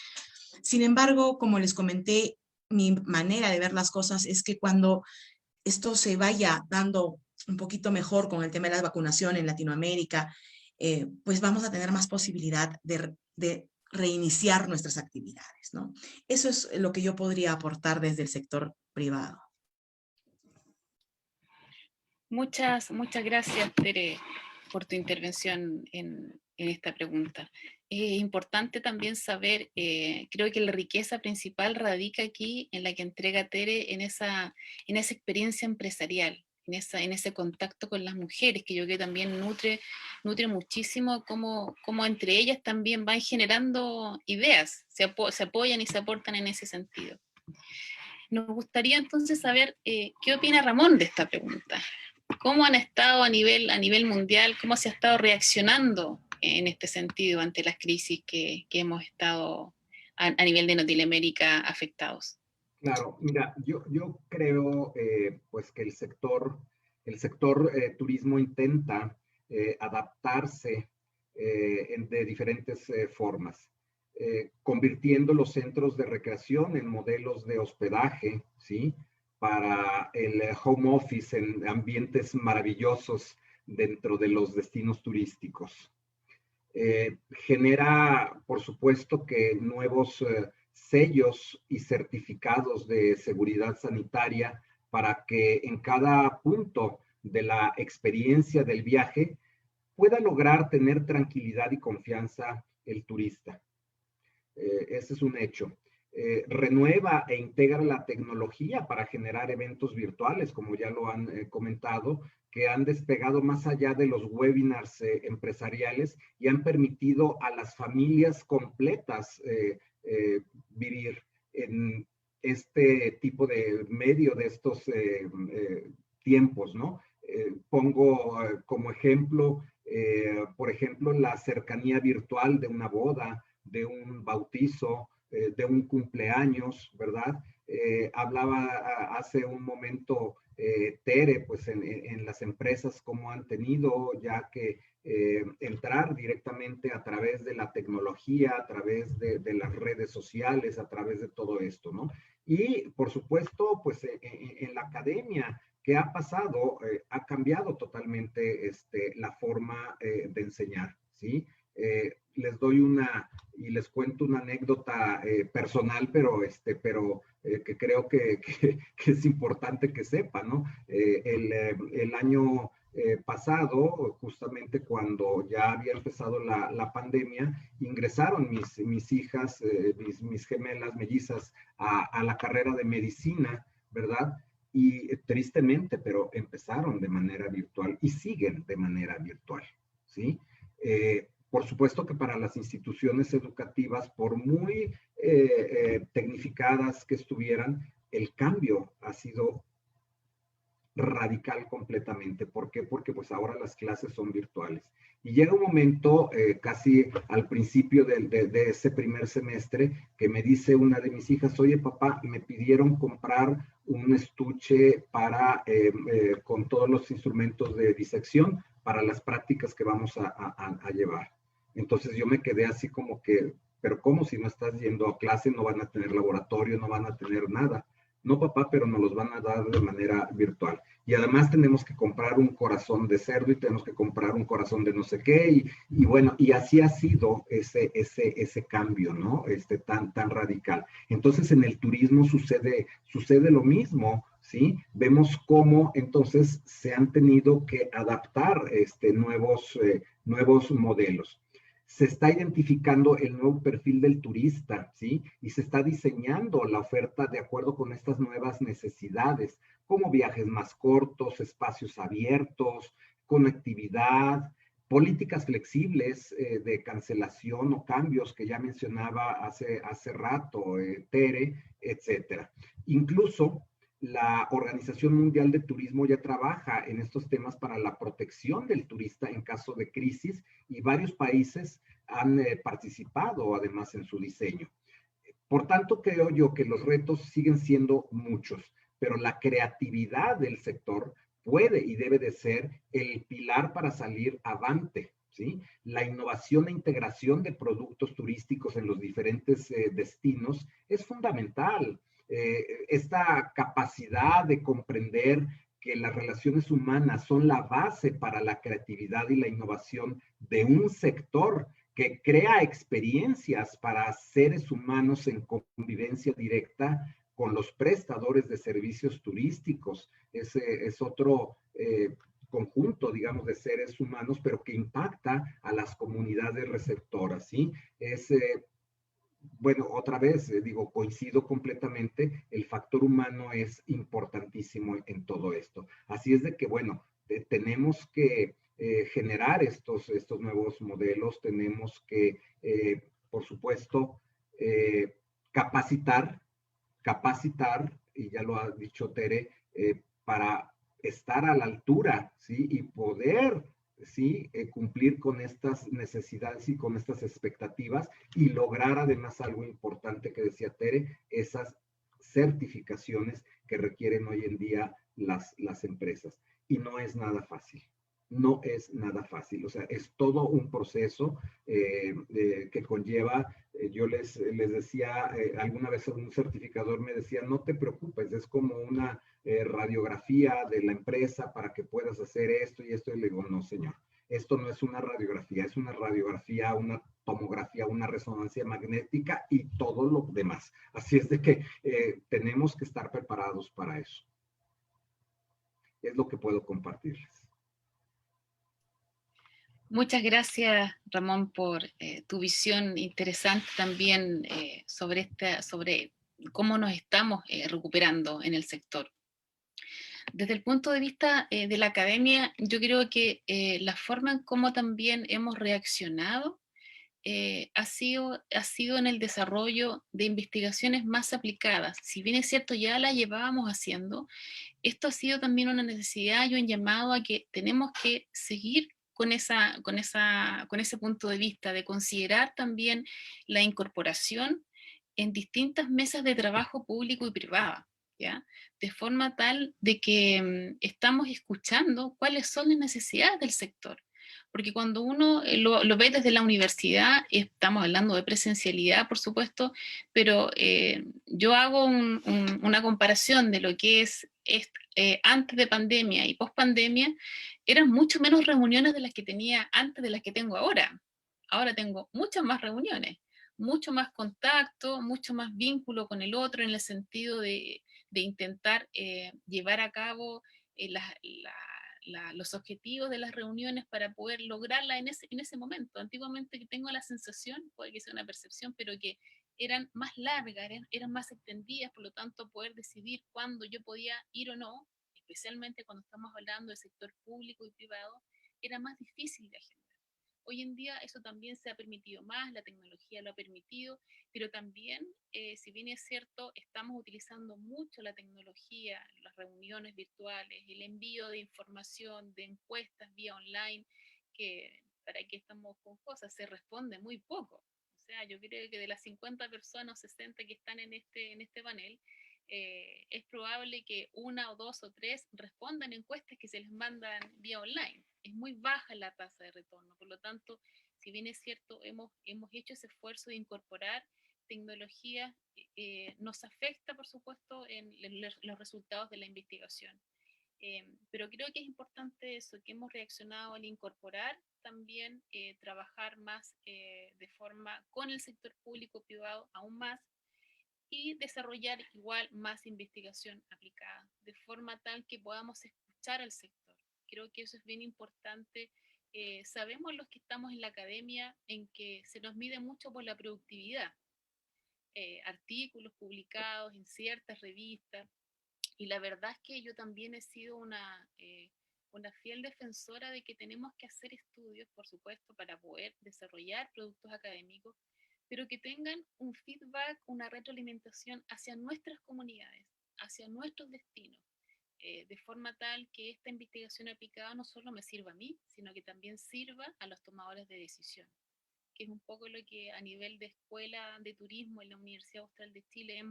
Sin embargo, como les comenté, mi manera de ver las cosas es que cuando esto se vaya dando un poquito mejor con el tema de la vacunación en Latinoamérica, pues vamos a tener más posibilidad de reiniciar nuestras actividades, ¿no? Eso es lo que yo podría aportar desde el sector privado. Muchas gracias, Tere, por tu intervención en esta pregunta. Es importante también saber, creo que la riqueza principal radica aquí en la que entrega Tere en esa experiencia empresarial, en ese contacto con las mujeres, que yo creo que también nutre muchísimo cómo entre ellas también van generando ideas, se apoyan y se aportan en ese sentido. Nos gustaría entonces saber qué opina Ramón de esta pregunta. ¿Cómo han estado a nivel mundial? ¿Cómo se ha estado reaccionando en este sentido ante las crisis que hemos estado a nivel de Latinoamérica afectados? Claro, mira, yo creo pues que el sector turismo intenta adaptarse de diferentes formas, convirtiendo los centros de recreación en modelos de hospedaje, ¿sí? Para el home office en ambientes maravillosos dentro de los destinos turísticos. Genera, por supuesto, que nuevos sellos y certificados de seguridad sanitaria para que en cada punto de la experiencia del viaje pueda lograr tener tranquilidad y confianza el turista. Ese es un hecho. Renueva e integra la tecnología para generar eventos virtuales, como ya lo han comentado, que han despegado más allá de los webinars empresariales y han permitido a las familias completas vivir en este tipo de medio de estos tiempos, ¿no? Pongo como ejemplo, por ejemplo, la cercanía virtual de una boda, de un bautizo, de un cumpleaños, ¿verdad? Hablaba hace un momento Tere, pues en las empresas, cómo han tenido ya que entrar directamente a través de la tecnología, a través de las redes sociales, a través de todo esto, ¿no? Y por supuesto, pues en la academia, ¿qué ha pasado? Ha cambiado totalmente la forma de enseñar, ¿sí? Les doy y les cuento una anécdota personal, pero que creo que es importante que sepa, ¿no? El año pasado, justamente cuando ya había empezado la pandemia, ingresaron mis hijas, mis gemelas mellizas a la carrera de medicina, ¿verdad? Y tristemente, pero empezaron de manera virtual y siguen de manera virtual, ¿sí? Por supuesto que para las instituciones educativas, por muy tecnificadas que estuvieran, el cambio ha sido radical completamente. ¿Por qué? Porque pues ahora las clases son virtuales. Y llega un momento, casi al principio de ese primer semestre, que me dice una de mis hijas, oye papá, me pidieron comprar un estuche para, con todos los instrumentos de disección para las prácticas que vamos a llevar. Entonces yo me quedé así como que, pero ¿cómo si no estás yendo a clase? No van a tener laboratorio, no van a tener nada. No, papá, pero nos los van a dar de manera virtual. Y además tenemos que comprar un corazón de cerdo y tenemos que comprar un corazón de no sé qué. Y bueno, y así ha sido ese cambio, ¿no? Tan radical. Entonces en el turismo sucede lo mismo, ¿sí? Vemos cómo entonces se han tenido que adaptar nuevos modelos. Se está identificando el nuevo perfil del turista, ¿sí? Y se está diseñando la oferta de acuerdo con estas nuevas necesidades, como viajes más cortos, espacios abiertos, conectividad, políticas flexibles de cancelación o cambios que ya mencionaba hace rato Tere, etcétera. Incluso la Organización Mundial de Turismo ya trabaja en estos temas para la protección del turista en caso de crisis y varios países han participado además en su diseño. Por tanto, creo yo que los retos siguen siendo muchos, pero la creatividad del sector puede y debe de ser el pilar para salir avante, ¿sí? La innovación e integración de productos turísticos en los diferentes destinos es fundamental. Esta capacidad de comprender que las relaciones humanas son la base para la creatividad y la innovación de un sector que crea experiencias para seres humanos en convivencia directa con los prestadores de servicios turísticos. Es otro conjunto, digamos, de seres humanos, pero que impacta a las comunidades receptoras, ¿sí? Bueno, otra vez, digo, coincido completamente, el factor humano es importantísimo en todo esto. Así es de que, bueno, tenemos que generar estos nuevos modelos, tenemos que, por supuesto, capacitar, y ya lo ha dicho Tere, para estar a la altura, ¿sí? Y poder, ¿sí? Cumplir con estas necesidades y con estas expectativas y lograr además algo importante que decía Tere, esas certificaciones que requieren hoy en día las empresas. Y no es nada fácil. No es nada fácil, o sea, es todo un proceso que conlleva, yo les decía, alguna vez un certificador me decía, no te preocupes, es como una radiografía de la empresa para que puedas hacer esto y esto, y le digo, no señor, esto no es una radiografía, es una radiografía, una tomografía, una resonancia magnética y todo lo demás. Así es de que tenemos que estar preparados para eso. Es lo que puedo compartirles. Muchas gracias, Ramón, por tu visión interesante también sobre cómo nos estamos recuperando en el sector. Desde el punto de vista de la academia, yo creo que la forma en cómo también hemos reaccionado ha sido en el desarrollo de investigaciones más aplicadas. Si bien es cierto, ya la llevábamos haciendo, esto ha sido también una necesidad y un llamado a que tenemos que seguir con ese punto de vista, de considerar también la incorporación en distintas mesas de trabajo público y privada, ¿ya? De forma tal de que estamos escuchando cuáles son las necesidades del sector. Porque cuando uno lo ve desde la universidad, estamos hablando de presencialidad, por supuesto, pero yo hago una comparación de lo que es antes de pandemia y post pandemia, eran mucho menos reuniones de las que tenía antes de las que tengo ahora. Ahora tengo muchas más reuniones, mucho más contacto, mucho más vínculo con el otro en el sentido de intentar llevar a cabo los objetivos de las reuniones para poder lograrla en ese momento. Antiguamente tengo la sensación, puede que sea una percepción, pero que eran más largas, eran más extendidas, por lo tanto poder decidir cuándo yo podía ir o no, especialmente cuando estamos hablando del sector público y privado, era más difícil de agendar. Hoy en día eso también se ha permitido más, la tecnología lo ha permitido, pero también, si bien es cierto, estamos utilizando mucho la tecnología, las reuniones virtuales, el envío de información, de encuestas vía online, que para qué estamos con cosas, se responde muy poco. O sea, yo creo que de las 50 personas, 60 que están en este panel, es probable que 1 o 2 o 3 respondan encuestas que se les mandan vía online. Es muy baja la tasa de retorno, por lo tanto, si bien es cierto, hemos hecho ese esfuerzo de incorporar tecnología, nos afecta, por supuesto, en los resultados de la investigación. Pero creo que es importante eso, que hemos reaccionado al incorporar también trabajar más de forma con el sector público-privado aún más, y desarrollar igual más investigación aplicada, de forma tal que podamos escuchar al sector. Creo que eso es bien importante. Sabemos los que estamos en la academia en que se nos mide mucho por la productividad, artículos publicados en ciertas revistas, y la verdad es que yo también he sido una fiel defensora de que tenemos que hacer estudios, por supuesto, para poder desarrollar productos académicos, pero que tengan un feedback, una retroalimentación hacia nuestras comunidades, hacia nuestros destinos, de forma tal que esta investigación aplicada no solo me sirva a mí, sino que también sirva a los tomadores de decisión, que es un poco lo que a nivel de escuela de turismo en la Universidad Austral de Chile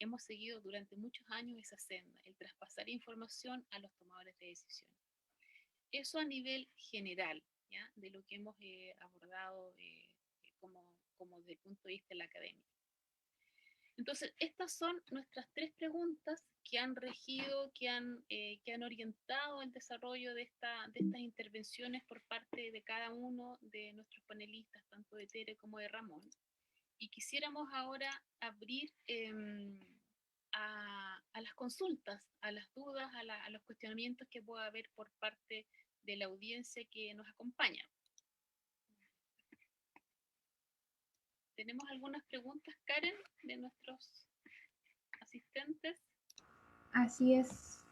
hemos seguido durante muchos años esa senda, el traspasar información a los tomadores de decisión. Eso a nivel general, ¿ya? De lo que hemos abordado como desde el punto de vista de la academia. Entonces, estas son nuestras 3 preguntas que han regido, que han orientado el desarrollo de estas intervenciones por parte de cada uno de nuestros panelistas, tanto de Tere como de Ramón. Y quisiéramos ahora abrir a las consultas, a las dudas, a los cuestionamientos que pueda haber por parte de la audiencia que nos acompaña. ¿Tenemos algunas preguntas, Karen, de nuestros asistentes? Así es.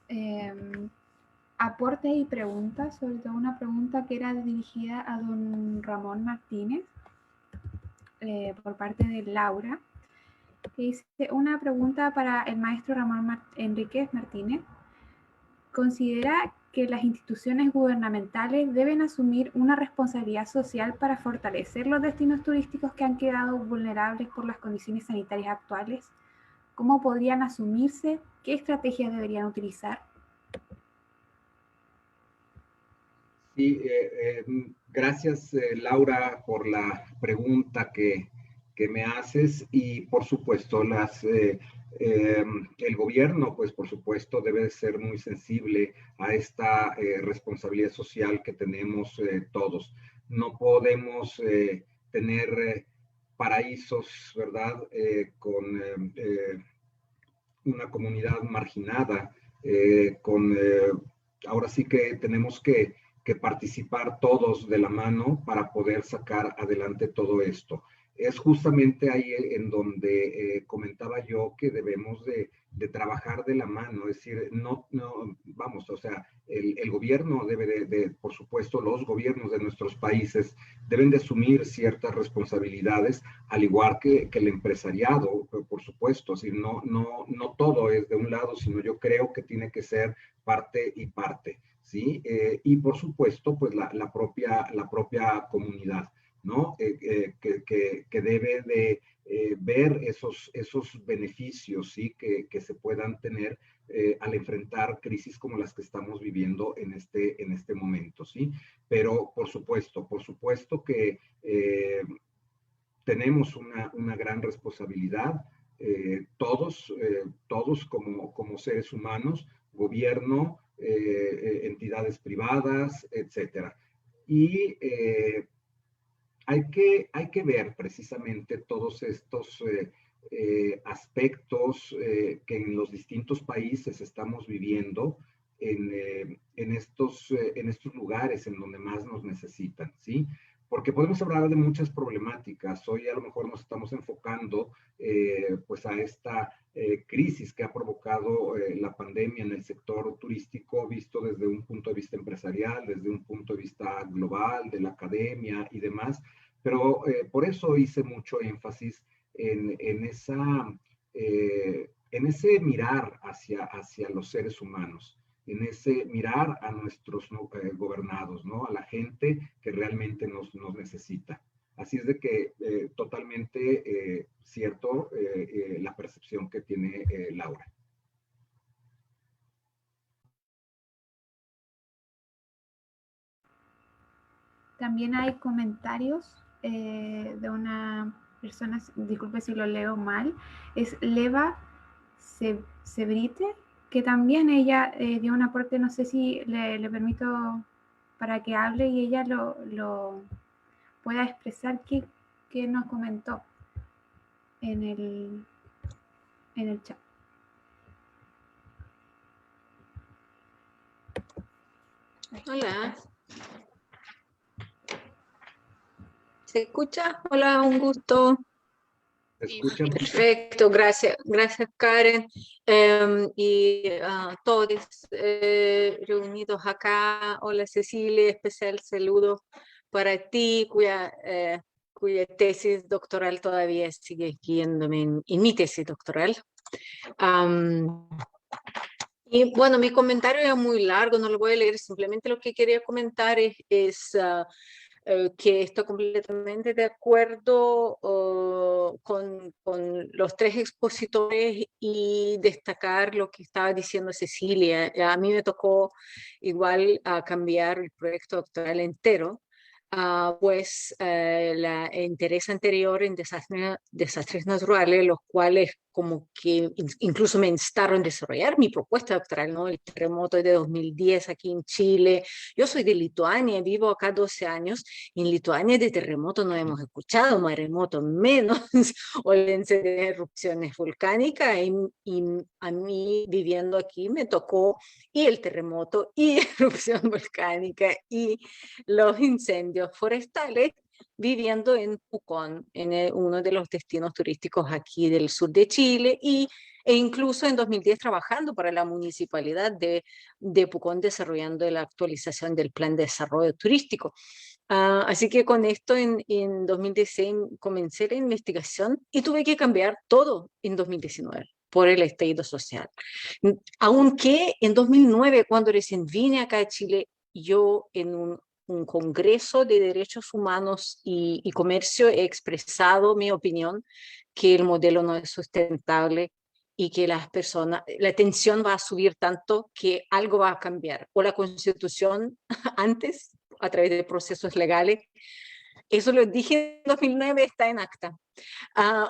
Aportes y preguntas, sobre todo una pregunta que era dirigida a don Ramón Martínez, por parte de Laura, que dice una pregunta para el maestro Ramón Enríquez Martínez. ¿Considera que las instituciones gubernamentales deben asumir una responsabilidad social para fortalecer los destinos turísticos que han quedado vulnerables por las condiciones sanitarias actuales? ¿Cómo podrían asumirse? ¿Qué estrategias deberían utilizar? Sí, gracias Laura por la pregunta que me haces, y por supuesto el gobierno, pues por supuesto debe ser muy sensible a esta responsabilidad social que tenemos todos. No podemos tener paraísos, ¿verdad? Con una comunidad marginada, ahora sí que tenemos que participar todos de la mano para poder sacar adelante todo esto. es justamente ahí en donde comentaba yo que debemos de trabajar de la mano, es decir, vamos, o sea, el gobierno debe por supuesto, los gobiernos de nuestros países deben de asumir ciertas responsabilidades, al igual que el empresariado, por supuesto, es decir, no todo es de un lado, sino yo creo que tiene que ser parte y parte, ¿sí? Y por supuesto, pues la propia comunidad, ¿no? Que debe de ver esos beneficios, ¿sí? Que se puedan tener al enfrentar crisis como las que estamos viviendo en este momento, ¿sí? Pero por supuesto que tenemos una gran responsabilidad, todos como seres humanos, gobierno, entidades privadas, etcétera. Y hay que ver precisamente todos estos aspectos que en los distintos países estamos viviendo en estos lugares en donde más nos necesitan, ¿sí? Porque podemos hablar de muchas problemáticas. Hoy a lo mejor nos estamos enfocando pues a esta crisis que ha provocado la pandemia en el sector turístico, visto desde un punto de vista empresarial, desde un punto de vista global, de la academia y demás. Pero por eso hice mucho énfasis en ese mirar hacia los seres humanos, en ese mirar a nuestros gobernados, ¿no? A la gente que realmente nos necesita. Así es de que totalmente cierto la percepción que tiene Laura. También hay comentarios de una persona, disculpe si lo leo mal, es Leva Sebrite, que también ella dio un aporte, no sé si le permito para que hable y ella lo pueda expresar qué nos comentó en el chat. Hola. ¿Se escucha? Hola, un gusto. Escucha. Perfecto, gracias Karen y a todos reunidos acá. Hola Cecilia, especial saludo para ti cuya tesis doctoral todavía sigue guiándome en mi tesis doctoral. Y bueno, mi comentario es muy largo, no lo voy a leer, simplemente lo que quería comentar es que estoy completamente de acuerdo con los tres expositores y destacar lo que estaba diciendo Cecilia. A mí me tocó igual cambiar el proyecto doctoral entero, pues el interés anterior en desastres naturales, los cuales como que incluso me instaron a desarrollar mi propuesta doctoral, ¿no? El terremoto de 2010 aquí en Chile. Yo soy de Lituania, vivo acá 12 años, y en Lituania de terremoto no hemos escuchado, maremoto menos, olvídense de erupciones volcánicas, y a mí viviendo aquí me tocó y el terremoto y erupción volcánica y los incendios forestales, viviendo en Pucón, en uno de los destinos turísticos aquí del sur de Chile, e incluso en 2010 trabajando para la municipalidad de Pucón, desarrollando la actualización del plan de desarrollo turístico. Así que con esto en 2016 comencé la investigación y tuve que cambiar todo en 2019 por el estallido social. Aunque en 2009, cuando recién vine acá a Chile, yo en un congreso de derechos humanos y comercio he expresado mi opinión que el modelo no es sustentable y que las personas, la tensión va a subir tanto que algo va a cambiar. O la Constitución antes, a través de procesos legales. Eso lo dije en 2009, está en acta.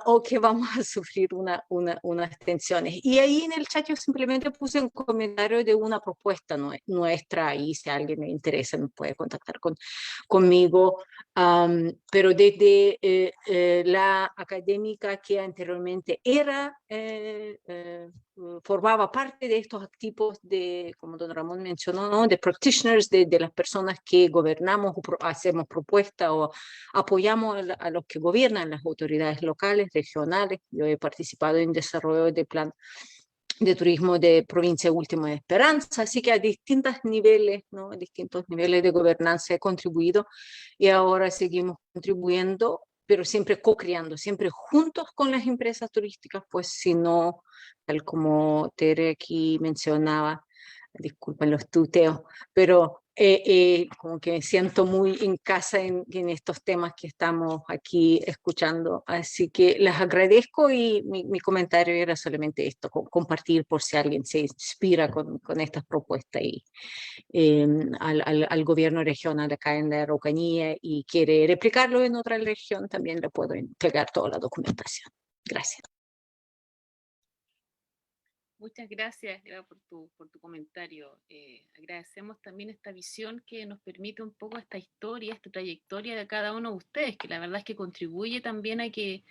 o que vamos a sufrir unas tensiones. Y ahí en el chat yo simplemente puse un comentario de una propuesta nuestra, y si a alguien le interesa me puede contactar conmigo, pero desde la académica que anteriormente formaba parte de estos tipos de, como don Ramón mencionó, ¿no? De practitioners, de las personas que gobernamos o hacemos propuestas o apoyamos a los que gobiernan, las autoridades locales, regionales. Yo he participado en desarrollo de plan de turismo de provincia Última Esperanza, así que a distintos niveles, ¿no? A distintos niveles de gobernanza he contribuido, y ahora seguimos contribuyendo, pero siempre co-creando, siempre juntos con las empresas turísticas, pues si no, tal como Tere aquí mencionaba, disculpen los tuteos, pero como que me siento muy en casa en estos temas que estamos aquí escuchando. Así que les agradezco, y mi comentario era solamente esto, compartir por si alguien se inspira con estas propuestas y al gobierno regional acá en la Araucanía y quiere replicarlo en otra región, también le puedo entregar toda la documentación. Gracias. Muchas gracias, Eva, por tu comentario. Agradecemos también esta visión que nos permite un poco esta historia, esta trayectoria de cada uno de ustedes, que la verdad es que contribuye también a que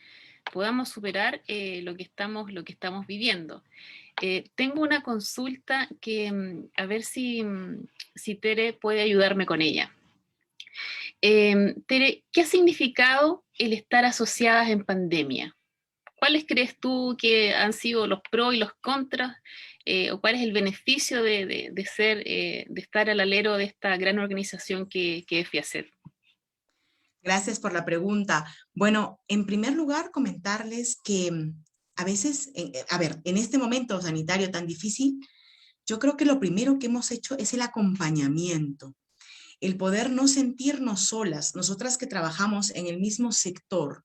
podamos superar lo que estamos viviendo. Tengo una consulta que a ver si Tere puede ayudarme con ella. Tere, ¿qué ha significado el estar asociadas en pandemia? ¿Cuáles crees tú que han sido los pros y los contras? ¿O cuál es el beneficio de estar al alero de esta gran organización que es FIACET? Gracias por la pregunta. Bueno, en primer lugar, comentarles que a veces, en este momento sanitario tan difícil, yo creo que lo primero que hemos hecho es el acompañamiento, el poder no sentirnos solas. Nosotras que trabajamos en el mismo sector,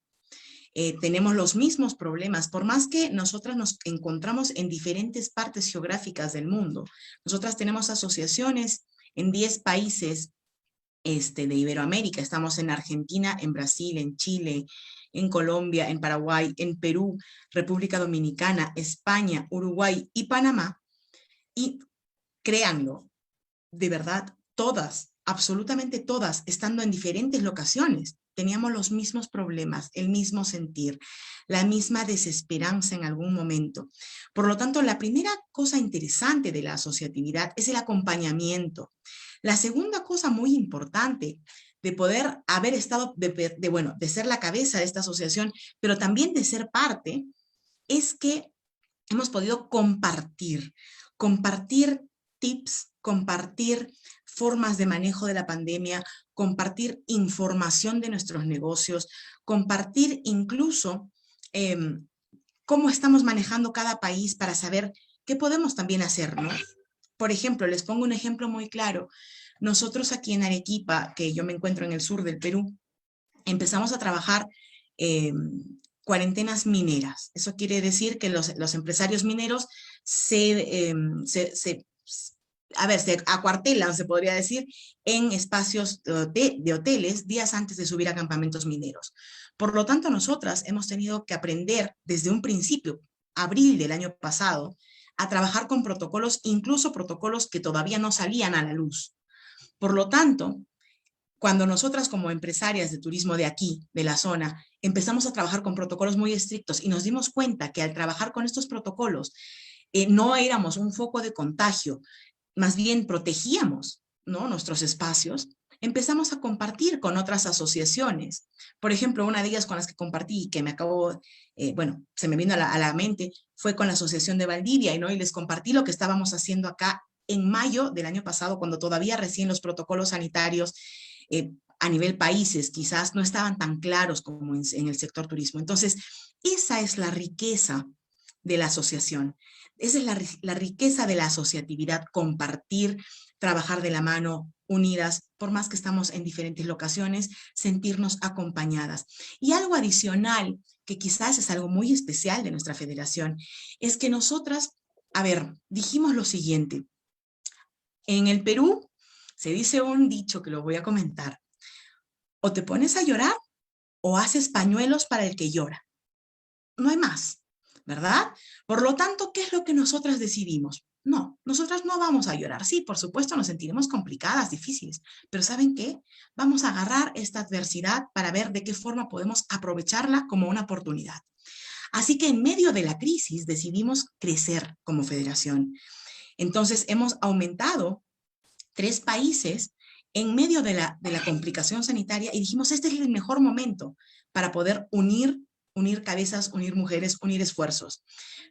tenemos los mismos problemas, por más que nosotras nos encontramos en diferentes partes geográficas del mundo. Nosotras tenemos asociaciones en 10 países de Iberoamérica. Estamos en Argentina, en Brasil, en Chile, en Colombia, en Paraguay, en Perú, República Dominicana, España, Uruguay y Panamá. Y créanlo, de verdad, todas, absolutamente todas, estando en diferentes locaciones, teníamos los mismos problemas, el mismo sentir, la misma desesperanza en algún momento. Por lo tanto, la primera cosa interesante de la asociatividad es el acompañamiento. La segunda cosa muy importante de poder haber estado, de ser la cabeza de esta asociación, pero también de ser parte, es que hemos podido compartir tips, compartir formas de manejo de la pandemia, compartir información de nuestros negocios, compartir incluso cómo estamos manejando cada país para saber qué podemos también hacer, ¿no? Por ejemplo, les pongo un ejemplo muy claro. Nosotros aquí en Arequipa, que yo me encuentro en el sur del Perú, empezamos a trabajar cuarentenas mineras. Eso quiere decir que los empresarios mineros se acuartelan, se podría decir, en espacios de hoteles días antes de subir a campamentos mineros. Por lo tanto, nosotras hemos tenido que aprender desde un principio, abril del año pasado, a trabajar con protocolos, incluso protocolos que todavía no salían a la luz. Por lo tanto, cuando nosotras como empresarias de turismo de aquí, de la zona, empezamos a trabajar con protocolos muy estrictos y nos dimos cuenta que al trabajar con estos protocolos no éramos un foco de contagio, más bien protegíamos, ¿no?, nuestros espacios, empezamos a compartir con otras asociaciones. Por ejemplo, una de ellas con las que compartí, que me acabó, se me vino a la mente, fue con la Asociación de Valdivia, ¿no? Y les compartí lo que estábamos haciendo acá en mayo del año pasado, cuando todavía recién los protocolos sanitarios a nivel países quizás no estaban tan claros como en el sector turismo. Entonces, esa es la riqueza de la asociación. Esa es la riqueza de la asociatividad, compartir, trabajar de la mano, unidas, por más que estamos en diferentes locaciones, sentirnos acompañadas. Y algo adicional, que quizás es algo muy especial de nuestra federación, es que nosotras, dijimos lo siguiente. En el Perú se dice un dicho que lo voy a comentar: o te pones a llorar o haces pañuelos para el que llora. No hay más, ¿verdad? Por lo tanto, ¿qué es lo que nosotras decidimos? No, nosotras no vamos a llorar. Sí, por supuesto, nos sentiremos complicadas, difíciles, pero ¿saben qué? Vamos a agarrar esta adversidad para ver de qué forma podemos aprovecharla como una oportunidad. Así que en medio de la crisis decidimos crecer como federación. Entonces hemos aumentado 3 países en medio de la complicación sanitaria y dijimos, este es el mejor momento para poder unir cabezas, unir mujeres, unir esfuerzos,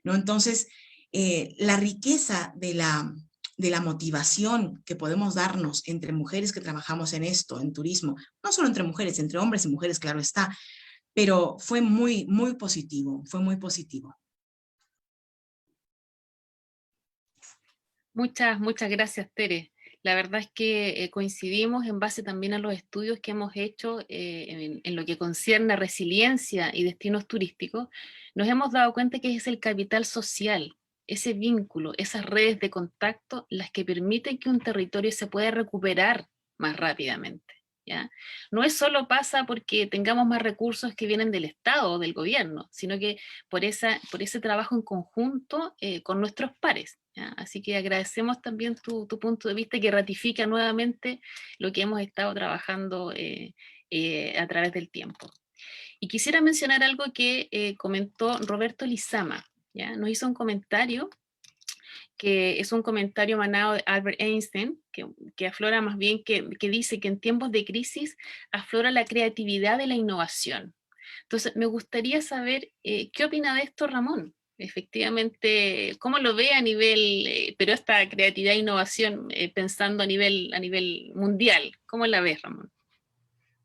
¿no? Entonces, la riqueza de la motivación que podemos darnos entre mujeres que trabajamos en esto, en turismo, no solo entre mujeres, entre hombres y mujeres, claro está, pero fue muy, muy positivo, fue muy positivo. Muchas gracias, Tere. La verdad es que coincidimos en base también a los estudios que hemos hecho en lo que concierne a resiliencia y destinos turísticos. Nos hemos dado cuenta que es el capital social, ese vínculo, esas redes de contacto, las que permiten que un territorio se pueda recuperar más rápidamente, ¿ya? No es solo pasa porque tengamos más recursos que vienen del Estado o del gobierno, sino que por ese trabajo en conjunto con nuestros pares, ¿ya? Así que agradecemos también tu punto de vista que ratifica nuevamente lo que hemos estado trabajando a través del tiempo. Y quisiera mencionar algo que comentó Roberto Lizama, ¿ya? Nos hizo un comentario que es un comentario emanado de Albert Einstein, que aflora más bien, que dice que en tiempos de crisis aflora la creatividad y la innovación. Entonces, me gustaría saber qué opina de esto Ramón. Efectivamente, ¿cómo lo ve a nivel, pero esta creatividad e innovación pensando a nivel mundial? ¿Cómo la ves, Ramón?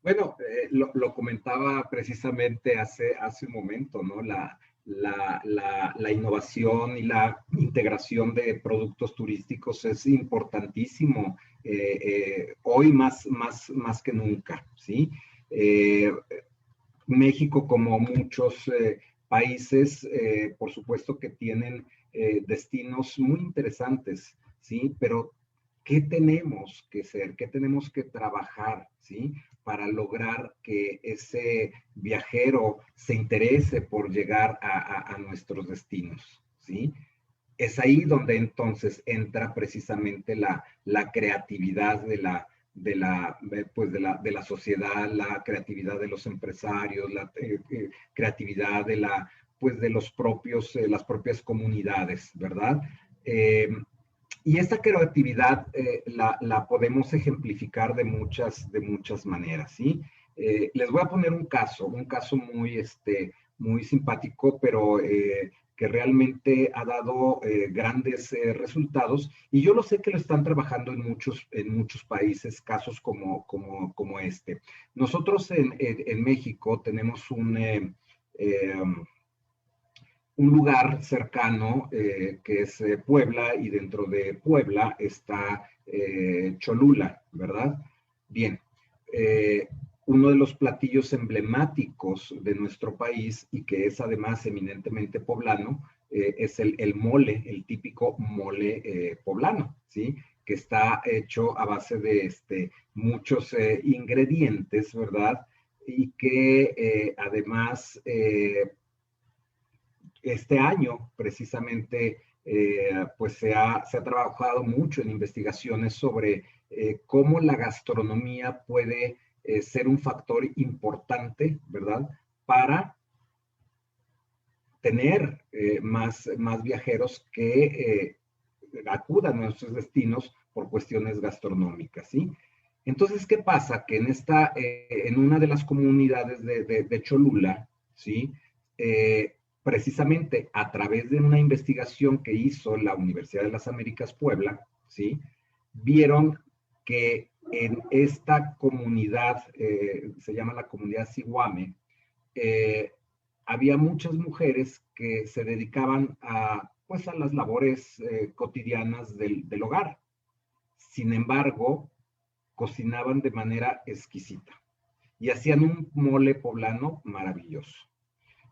Bueno, lo comentaba precisamente hace un momento, ¿no? La innovación y la integración de productos turísticos es importantísimo hoy más que nunca, ¿sí? México, como muchos países, por supuesto que tienen destinos muy interesantes, ¿sí? Pero ¿qué tenemos que hacer? ¿Qué tenemos que trabajar, ¿sí? Para lograr que ese viajero se interese por llegar a nuestros destinos, ¿sí? Es ahí donde entonces entra precisamente la creatividad de la sociedad, la creatividad de los empresarios, la creatividad de los propios, las propias comunidades, ¿verdad? Y esta creatividad la podemos ejemplificar de muchas maneras, ¿sí? Les voy a poner un caso muy simpático, pero que realmente ha dado grandes resultados, y yo lo sé que lo están trabajando en muchos países, casos como este. Nosotros en México tenemos un lugar cercano que es Puebla, y dentro de Puebla está Cholula, ¿verdad? Bien, uno de los platillos emblemáticos de nuestro país, y que es además eminentemente poblano, es el mole, el típico mole poblano, ¿sí? Que está hecho a base de muchos ingredientes, ¿verdad? Y que además este año precisamente pues se ha trabajado mucho en investigaciones sobre cómo la gastronomía puede ser un factor importante, ¿verdad? Para tener más viajeros que acudan a nuestros destinos por cuestiones gastronómicas, ¿sí? Entonces, ¿qué pasa? Que en una de las comunidades de Cholula, ¿sí? Precisamente a través de una investigación que hizo la Universidad de las Américas Puebla, ¿sí? Vieron que en esta comunidad, se llama la comunidad Sihuame, había muchas mujeres que se dedicaban a las labores cotidianas del hogar. Sin embargo, cocinaban de manera exquisita y hacían un mole poblano maravilloso.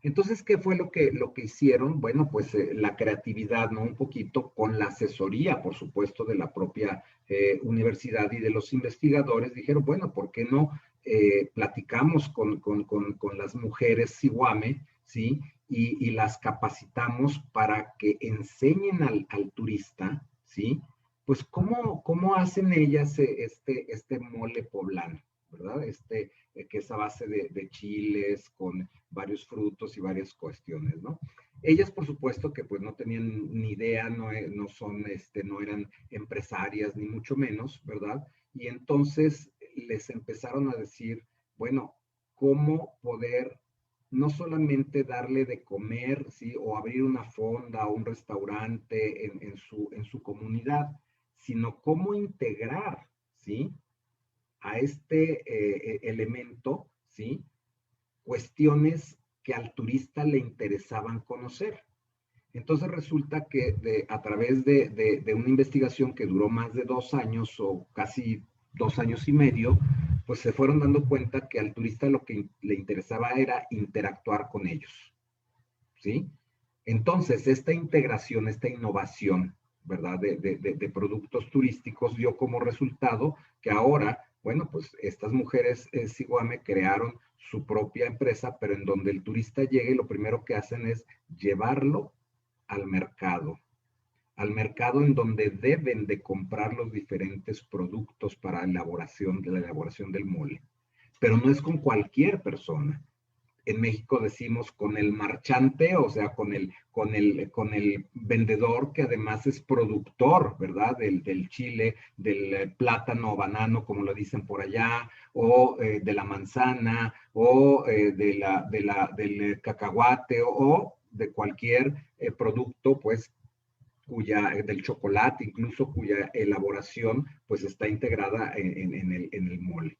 Entonces, ¿qué fue lo que hicieron? Bueno, pues la creatividad, ¿no? Un poquito con la asesoría, por supuesto, de la propia universidad y de los investigadores, dijeron, bueno, ¿por qué no platicamos con las mujeres Siwame, ¿sí? Y las capacitamos para que enseñen al turista, ¿sí? Pues cómo hacen ellas este mole poblano, ¿verdad? Que es a base de chiles con varios frutos y varias cuestiones, ¿no? Ellas, por supuesto, que pues no tenían ni idea, no eran empresarias, ni mucho menos, ¿verdad? Y entonces les empezaron a decir, bueno, ¿cómo poder no solamente darle de comer, ¿sí? O abrir una fonda o un restaurante en su comunidad, sino cómo integrar, ¿sí? A este elemento, ¿sí? Cuestiones que al turista le interesaban conocer. Entonces resulta que a través de una investigación que duró más de 2 años o casi 2 años y medio, pues se fueron dando cuenta que al turista lo que le interesaba era interactuar con ellos, ¿sí? Entonces, esta integración, esta innovación, ¿verdad? De productos turísticos dio como resultado que ahora, bueno, pues estas mujeres Siwame crearon su propia empresa, pero en donde el turista llegue, lo primero que hacen es llevarlo al mercado en donde deben de comprar los diferentes productos para la elaboración del mole. Pero no es con cualquier persona. En México decimos con el marchante, o sea, con el vendedor que además es productor, ¿verdad? Del chile, del plátano o banano, como lo dicen por allá, o de la manzana, o del cacahuate, o de cualquier producto, pues, del chocolate, incluso cuya elaboración, pues, está integrada en el mole.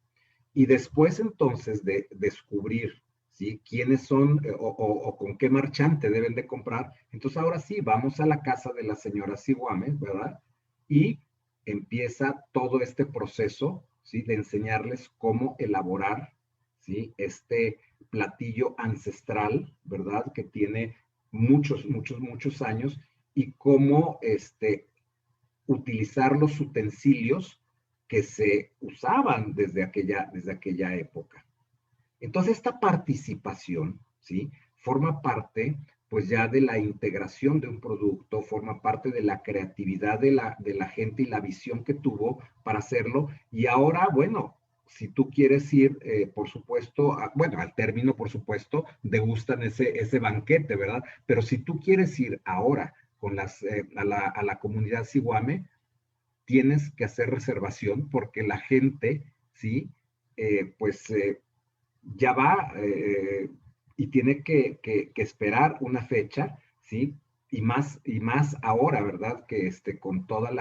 Y después, entonces, de descubrir, ¿sí? ¿Quiénes son o con qué marchante deben de comprar? Entonces, ahora sí, vamos a la casa de la señora Siwame, ¿verdad? Y empieza todo este proceso, ¿sí? De enseñarles cómo elaborar, ¿sí? Este platillo ancestral, ¿verdad? Que tiene muchos años, y cómo utilizar los utensilios que se usaban desde aquella época. Entonces, esta participación, ¿sí? Forma parte, pues, ya de la integración de un producto, forma parte de la creatividad de la gente y la visión que tuvo para hacerlo. Y ahora, bueno, si tú quieres ir, por supuesto, al término, por supuesto, degustan ese banquete, ¿verdad? Pero si tú quieres ir ahora con a la comunidad Siwame, tienes que hacer reservación porque la gente, ¿sí? Ya va y tiene que esperar una fecha, ¿sí? Y más ahora, ¿verdad? Que con toda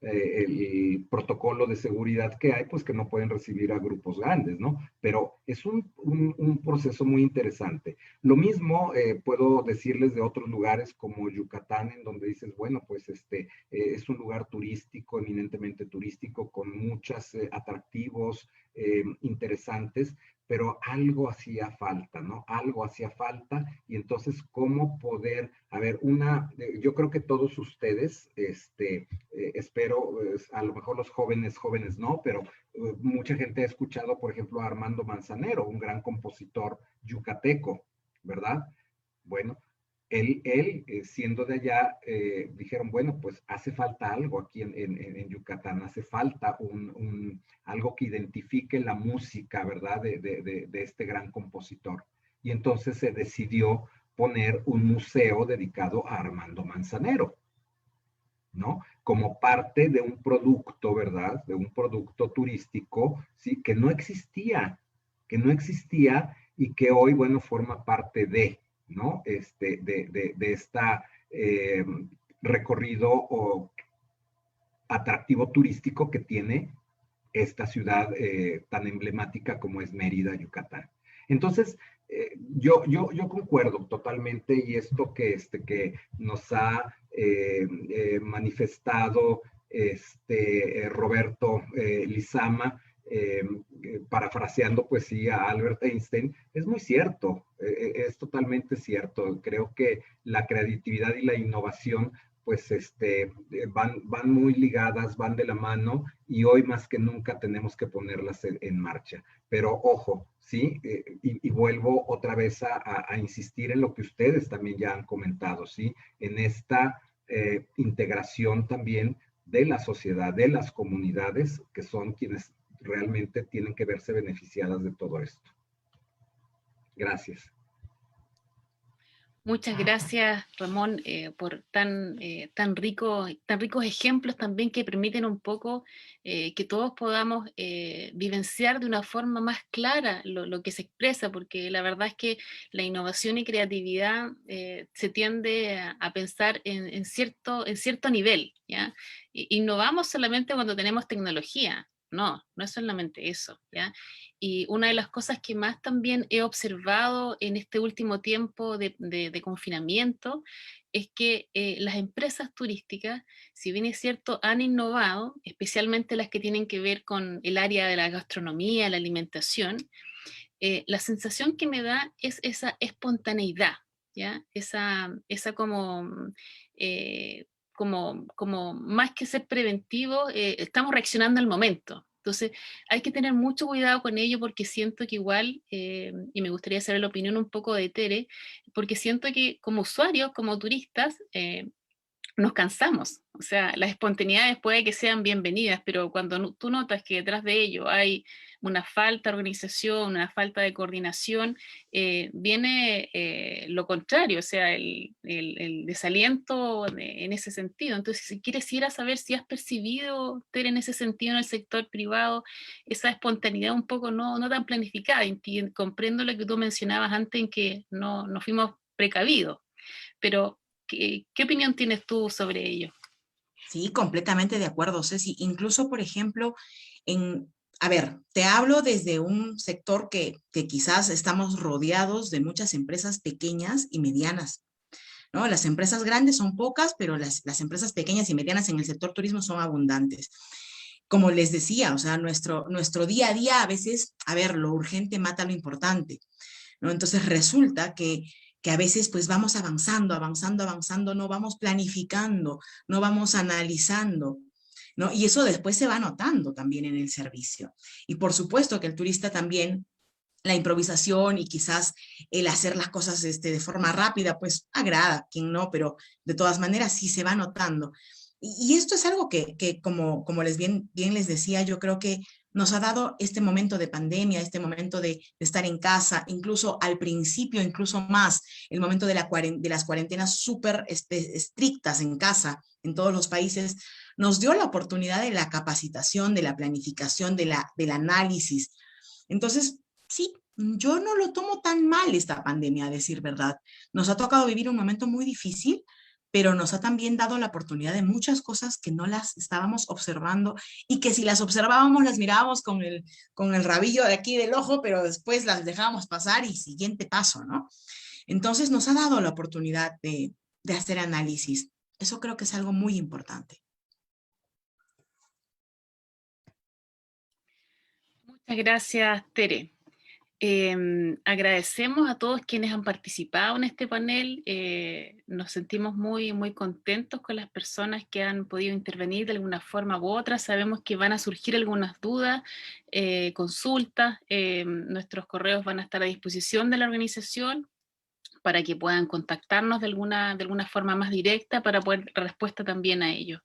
el protocolo de seguridad que hay, pues que no pueden recibir a grupos grandes, ¿no? Pero es un proceso muy interesante. Lo mismo puedo decirles de otros lugares como Yucatán, en donde dices, bueno, pues es un lugar turístico, eminentemente turístico, con muchos atractivos interesantes, pero algo hacía falta, ¿no? Algo hacía falta, y entonces, ¿cómo poder? A ver, yo creo que todos ustedes, espero, a lo mejor los jóvenes no, pero mucha gente ha escuchado, por ejemplo, a Armando Manzanero, un gran compositor yucateco, ¿verdad? Bueno, él siendo de allá, dijeron, bueno, pues hace falta algo aquí en Yucatán, hace falta algo que identifique la música, ¿verdad? De este gran compositor. Y entonces se decidió poner un museo dedicado a Armando Manzanero, ¿no? Como parte de un producto, ¿verdad? De un producto turístico, ¿sí? Que no existía y que hoy, bueno, forma parte ¿no? De esta recorrido o atractivo turístico que tiene esta ciudad tan emblemática como es Mérida, Yucatán. Entonces, yo concuerdo totalmente, y esto que nos ha manifestado Roberto Lizama, parafraseando pues sí a Albert Einstein, es muy cierto, es totalmente cierto. Creo que la creatividad y la innovación pues van muy ligadas, van de la mano, y hoy más que nunca tenemos que ponerlas en marcha. Pero ojo, ¿sí? Y vuelvo otra vez a insistir en lo que ustedes también ya han comentado, ¿sí? En esta integración también de la sociedad, de las comunidades, que son quienes realmente tienen que verse beneficiadas de todo esto. Gracias. Muchas gracias, Ramón, por tan ricos ejemplos también que permiten un poco que todos podamos vivenciar de una forma más clara lo que se expresa, porque la verdad es que la innovación y creatividad se tiende a pensar en cierto nivel, ¿ya? Innovamos solamente cuando tenemos tecnología. No, no es solamente eso, ¿ya? Y una de las cosas que más también he observado en este último tiempo de confinamiento es que las empresas turísticas, si bien es cierto, han innovado, especialmente las que tienen que ver con el área de la gastronomía, la alimentación, la sensación que me da es esa espontaneidad, ¿ya? Esa como más que ser preventivo, estamos reaccionando al momento. Entonces, hay que tener mucho cuidado con ello porque siento que igual, y me gustaría saber la opinión un poco de Tere, porque siento que como usuarios, como turistas, nos cansamos. O sea, las espontaneidades puede que sean bienvenidas, pero cuando tú notas que detrás de ello hay una falta de organización, una falta de coordinación, viene lo contrario, o sea, el desaliento en ese sentido. Entonces, si quisiera saber si has percibido, Tere, en ese sentido en el sector privado, esa espontaneidad un poco no tan planificada. Comprendo lo que tú mencionabas antes en que no fuimos precavidos, pero ¿qué opinión tienes tú sobre ello? Sí, completamente de acuerdo, Ceci. Incluso, por ejemplo, a ver, te hablo desde un sector que quizás estamos rodeados de muchas empresas pequeñas y medianas, ¿no? Las empresas grandes son pocas, pero las empresas pequeñas y medianas en el sector turismo son abundantes. Como les decía, o sea, nuestro día a día a veces, a ver, lo urgente mata lo importante, ¿no? Entonces resulta que a veces pues vamos avanzando, no vamos planificando, no vamos analizando, ¿no? Y eso después se va notando también en el servicio. Y por supuesto que el turista también, la improvisación y quizás el hacer las cosas de forma rápida, pues agrada, quien no, pero de todas maneras sí se va notando. Y esto es algo que como bien les decía, yo creo que nos ha dado este momento de pandemia, este momento de estar en casa, incluso al principio, incluso más, el momento de las cuarentenas súper estrictas en casa, en todos los países, nos dio la oportunidad de la capacitación, de la planificación, del análisis. Entonces, sí, yo no lo tomo tan mal esta pandemia, a decir verdad. Nos ha tocado vivir un momento muy difícil, pero nos ha también dado la oportunidad de muchas cosas que no las estábamos observando y que si las observábamos las mirábamos con el rabillo de aquí del ojo, pero después las dejábamos pasar y siguiente paso, ¿no? Entonces nos ha dado la oportunidad de hacer análisis. Eso creo que es algo muy importante. Muchas gracias, Tere. Agradecemos a todos quienes han participado en este panel. Nos sentimos muy contentos con las personas que han podido intervenir de alguna forma u otra. Sabemos que van a surgir algunas dudas, consultas. Nuestros correos van a estar a disposición de la organización para que puedan contactarnos de alguna forma más directa para poder dar respuesta también a ellos.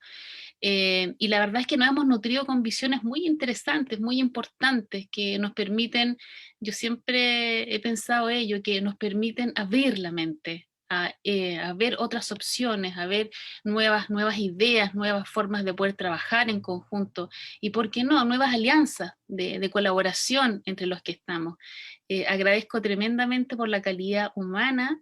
Y la verdad es que nos hemos nutrido con visiones muy interesantes, muy importantes, que nos permiten, yo siempre he pensado ello, que nos permiten abrir la mente, a ver otras opciones, a ver nuevas ideas, nuevas formas de poder trabajar en conjunto, y por qué no, nuevas alianzas de colaboración entre los que estamos. Agradezco tremendamente por la calidad humana,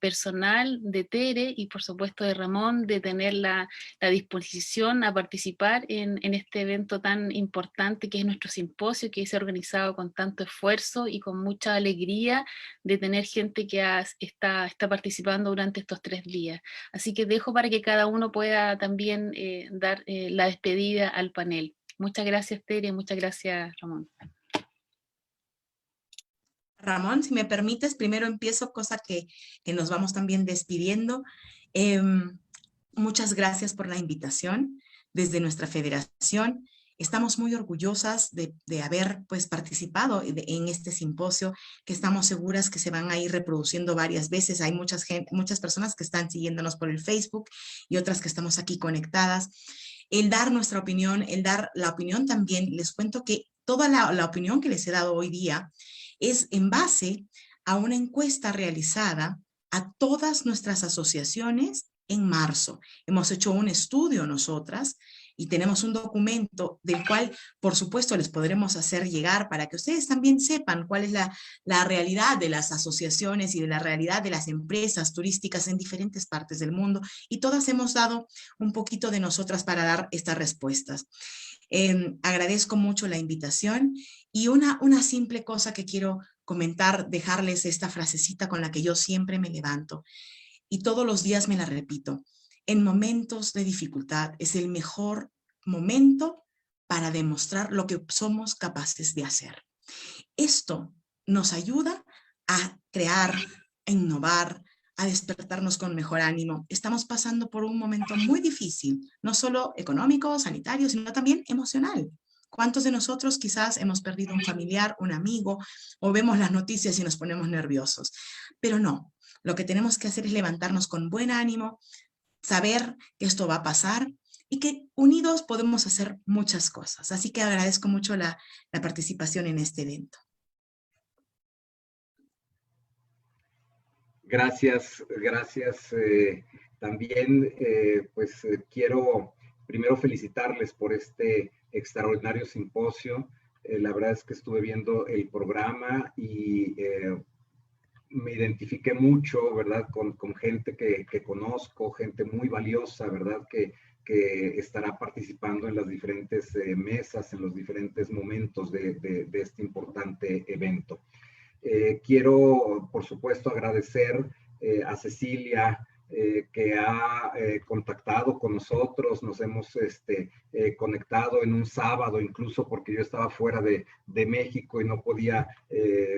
personal de Tere y por supuesto de Ramón, de tener la disposición a participar en este evento tan importante que es nuestro simposio, que se ha organizado con tanto esfuerzo y con mucha alegría de tener gente que está participando durante estos 3 días. Así que dejo para que cada uno pueda también dar la despedida al panel. Muchas gracias, Tere, muchas gracias, Ramón. Ramón, si me permites, primero empiezo, cosa que nos vamos también despidiendo. muchas gracias por la invitación. Desde nuestra federación estamos muy orgullosas de haber pues, participado en este simposio, que estamos seguras que se van a ir reproduciendo varias veces. Hay muchas personas que están siguiéndonos por el Facebook y otras que estamos aquí conectadas. El dar nuestra opinión, el dar la opinión también, les cuento que toda la opinión que les he dado hoy día es en base a una encuesta realizada a todas nuestras asociaciones en marzo. Hemos hecho un estudio nosotras y tenemos un documento del cual, por supuesto, les podremos hacer llegar para que ustedes también sepan cuál es la realidad de las asociaciones y de la realidad de las empresas turísticas en diferentes partes del mundo, y todas hemos dado un poquito de nosotras para dar estas respuestas. Agradezco mucho la invitación, y una simple cosa que quiero comentar, dejarles esta frasecita con la que yo siempre me levanto, y todos los días me la repito: en momentos de dificultad es el mejor momento para demostrar lo que somos capaces de hacer. Esto nos ayuda a crear, a innovar, a despertarnos con mejor ánimo. Estamos pasando por un momento muy difícil, no solo económico, sanitario, sino también emocional. ¿Cuántos de nosotros quizás hemos perdido un familiar, un amigo, o vemos las noticias y nos ponemos nerviosos? Pero no, lo que tenemos que hacer es levantarnos con buen ánimo, saber que esto va a pasar y que unidos podemos hacer muchas cosas. Así que agradezco mucho la participación en este evento. Gracias. También quiero primero felicitarles por este extraordinario simposio. La verdad es que estuve viendo el programa y me identifiqué mucho, ¿verdad? Con gente que conozco, gente muy valiosa, ¿verdad? Que estará participando en las diferentes mesas, en los diferentes momentos de este importante evento. Quiero, por supuesto, agradecer a Cecilia, que ha contactado con nosotros. Nos hemos conectado en un sábado, incluso porque yo estaba fuera de México y no podía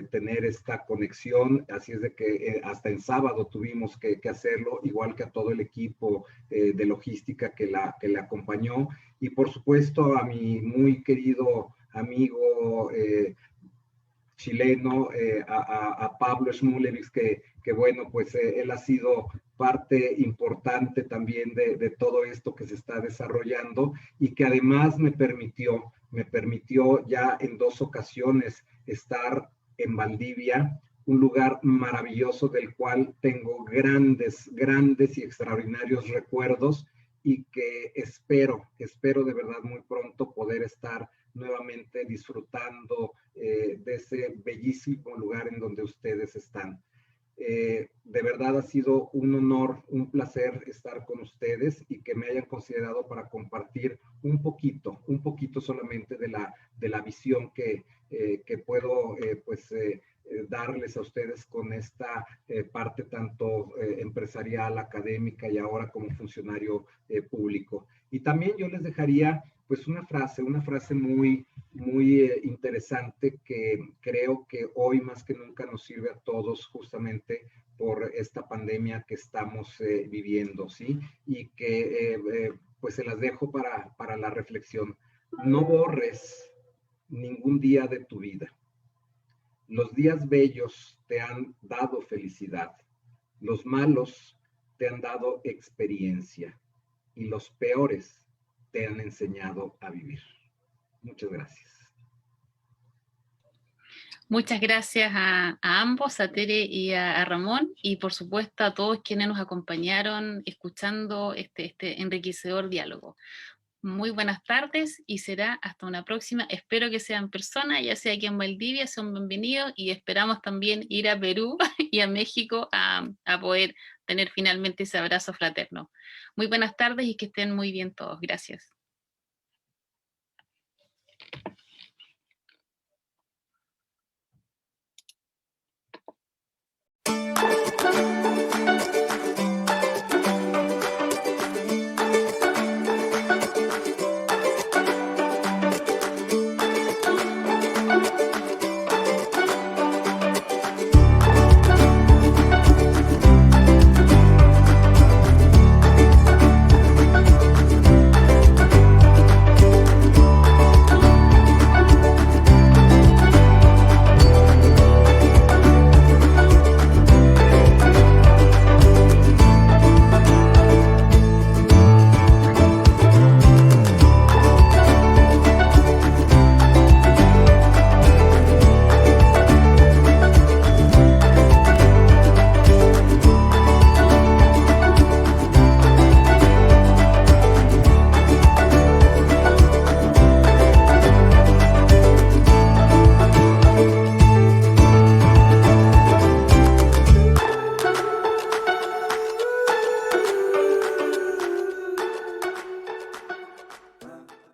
tener esta conexión, así es de que hasta en sábado tuvimos que hacerlo, igual que a todo el equipo de logística que la acompañó, y por supuesto a mi muy querido amigo chileno, a Pablo Schmulewicz, que bueno, pues él ha sido parte importante también de todo esto que se está desarrollando, y que además me permitió ya en 2 ocasiones estar en Valdivia, un lugar maravilloso del cual tengo grandes y extraordinarios recuerdos, y que espero de verdad muy pronto poder estar nuevamente disfrutando de ese bellísimo lugar en donde ustedes están. De verdad ha sido un honor, un placer estar con ustedes, y que me hayan considerado para compartir un poquito solamente de la visión que puedo darles a ustedes con esta parte tanto empresarial, académica y ahora como funcionario público. Y también yo les dejaría pues una frase muy interesante, que creo que hoy más que nunca nos sirve a todos, justamente por esta pandemia que estamos viviendo, ¿sí? Y que pues se las dejo para la reflexión. No borres ningún día de tu vida. Los días bellos te han dado felicidad, los malos te han dado experiencia, y los peores te han enseñado a vivir. Muchas gracias. Muchas gracias a ambos, a Tere y a Ramón, y por supuesto a todos quienes nos acompañaron escuchando este enriquecedor diálogo. Muy buenas tardes, y será hasta una próxima. Espero que sea en persona, ya sea aquí en Valdivia, son bienvenidos, y esperamos también ir a Perú y a México a poder tener finalmente ese abrazo fraterno. Muy buenas tardes y que estén muy bien todos. Gracias.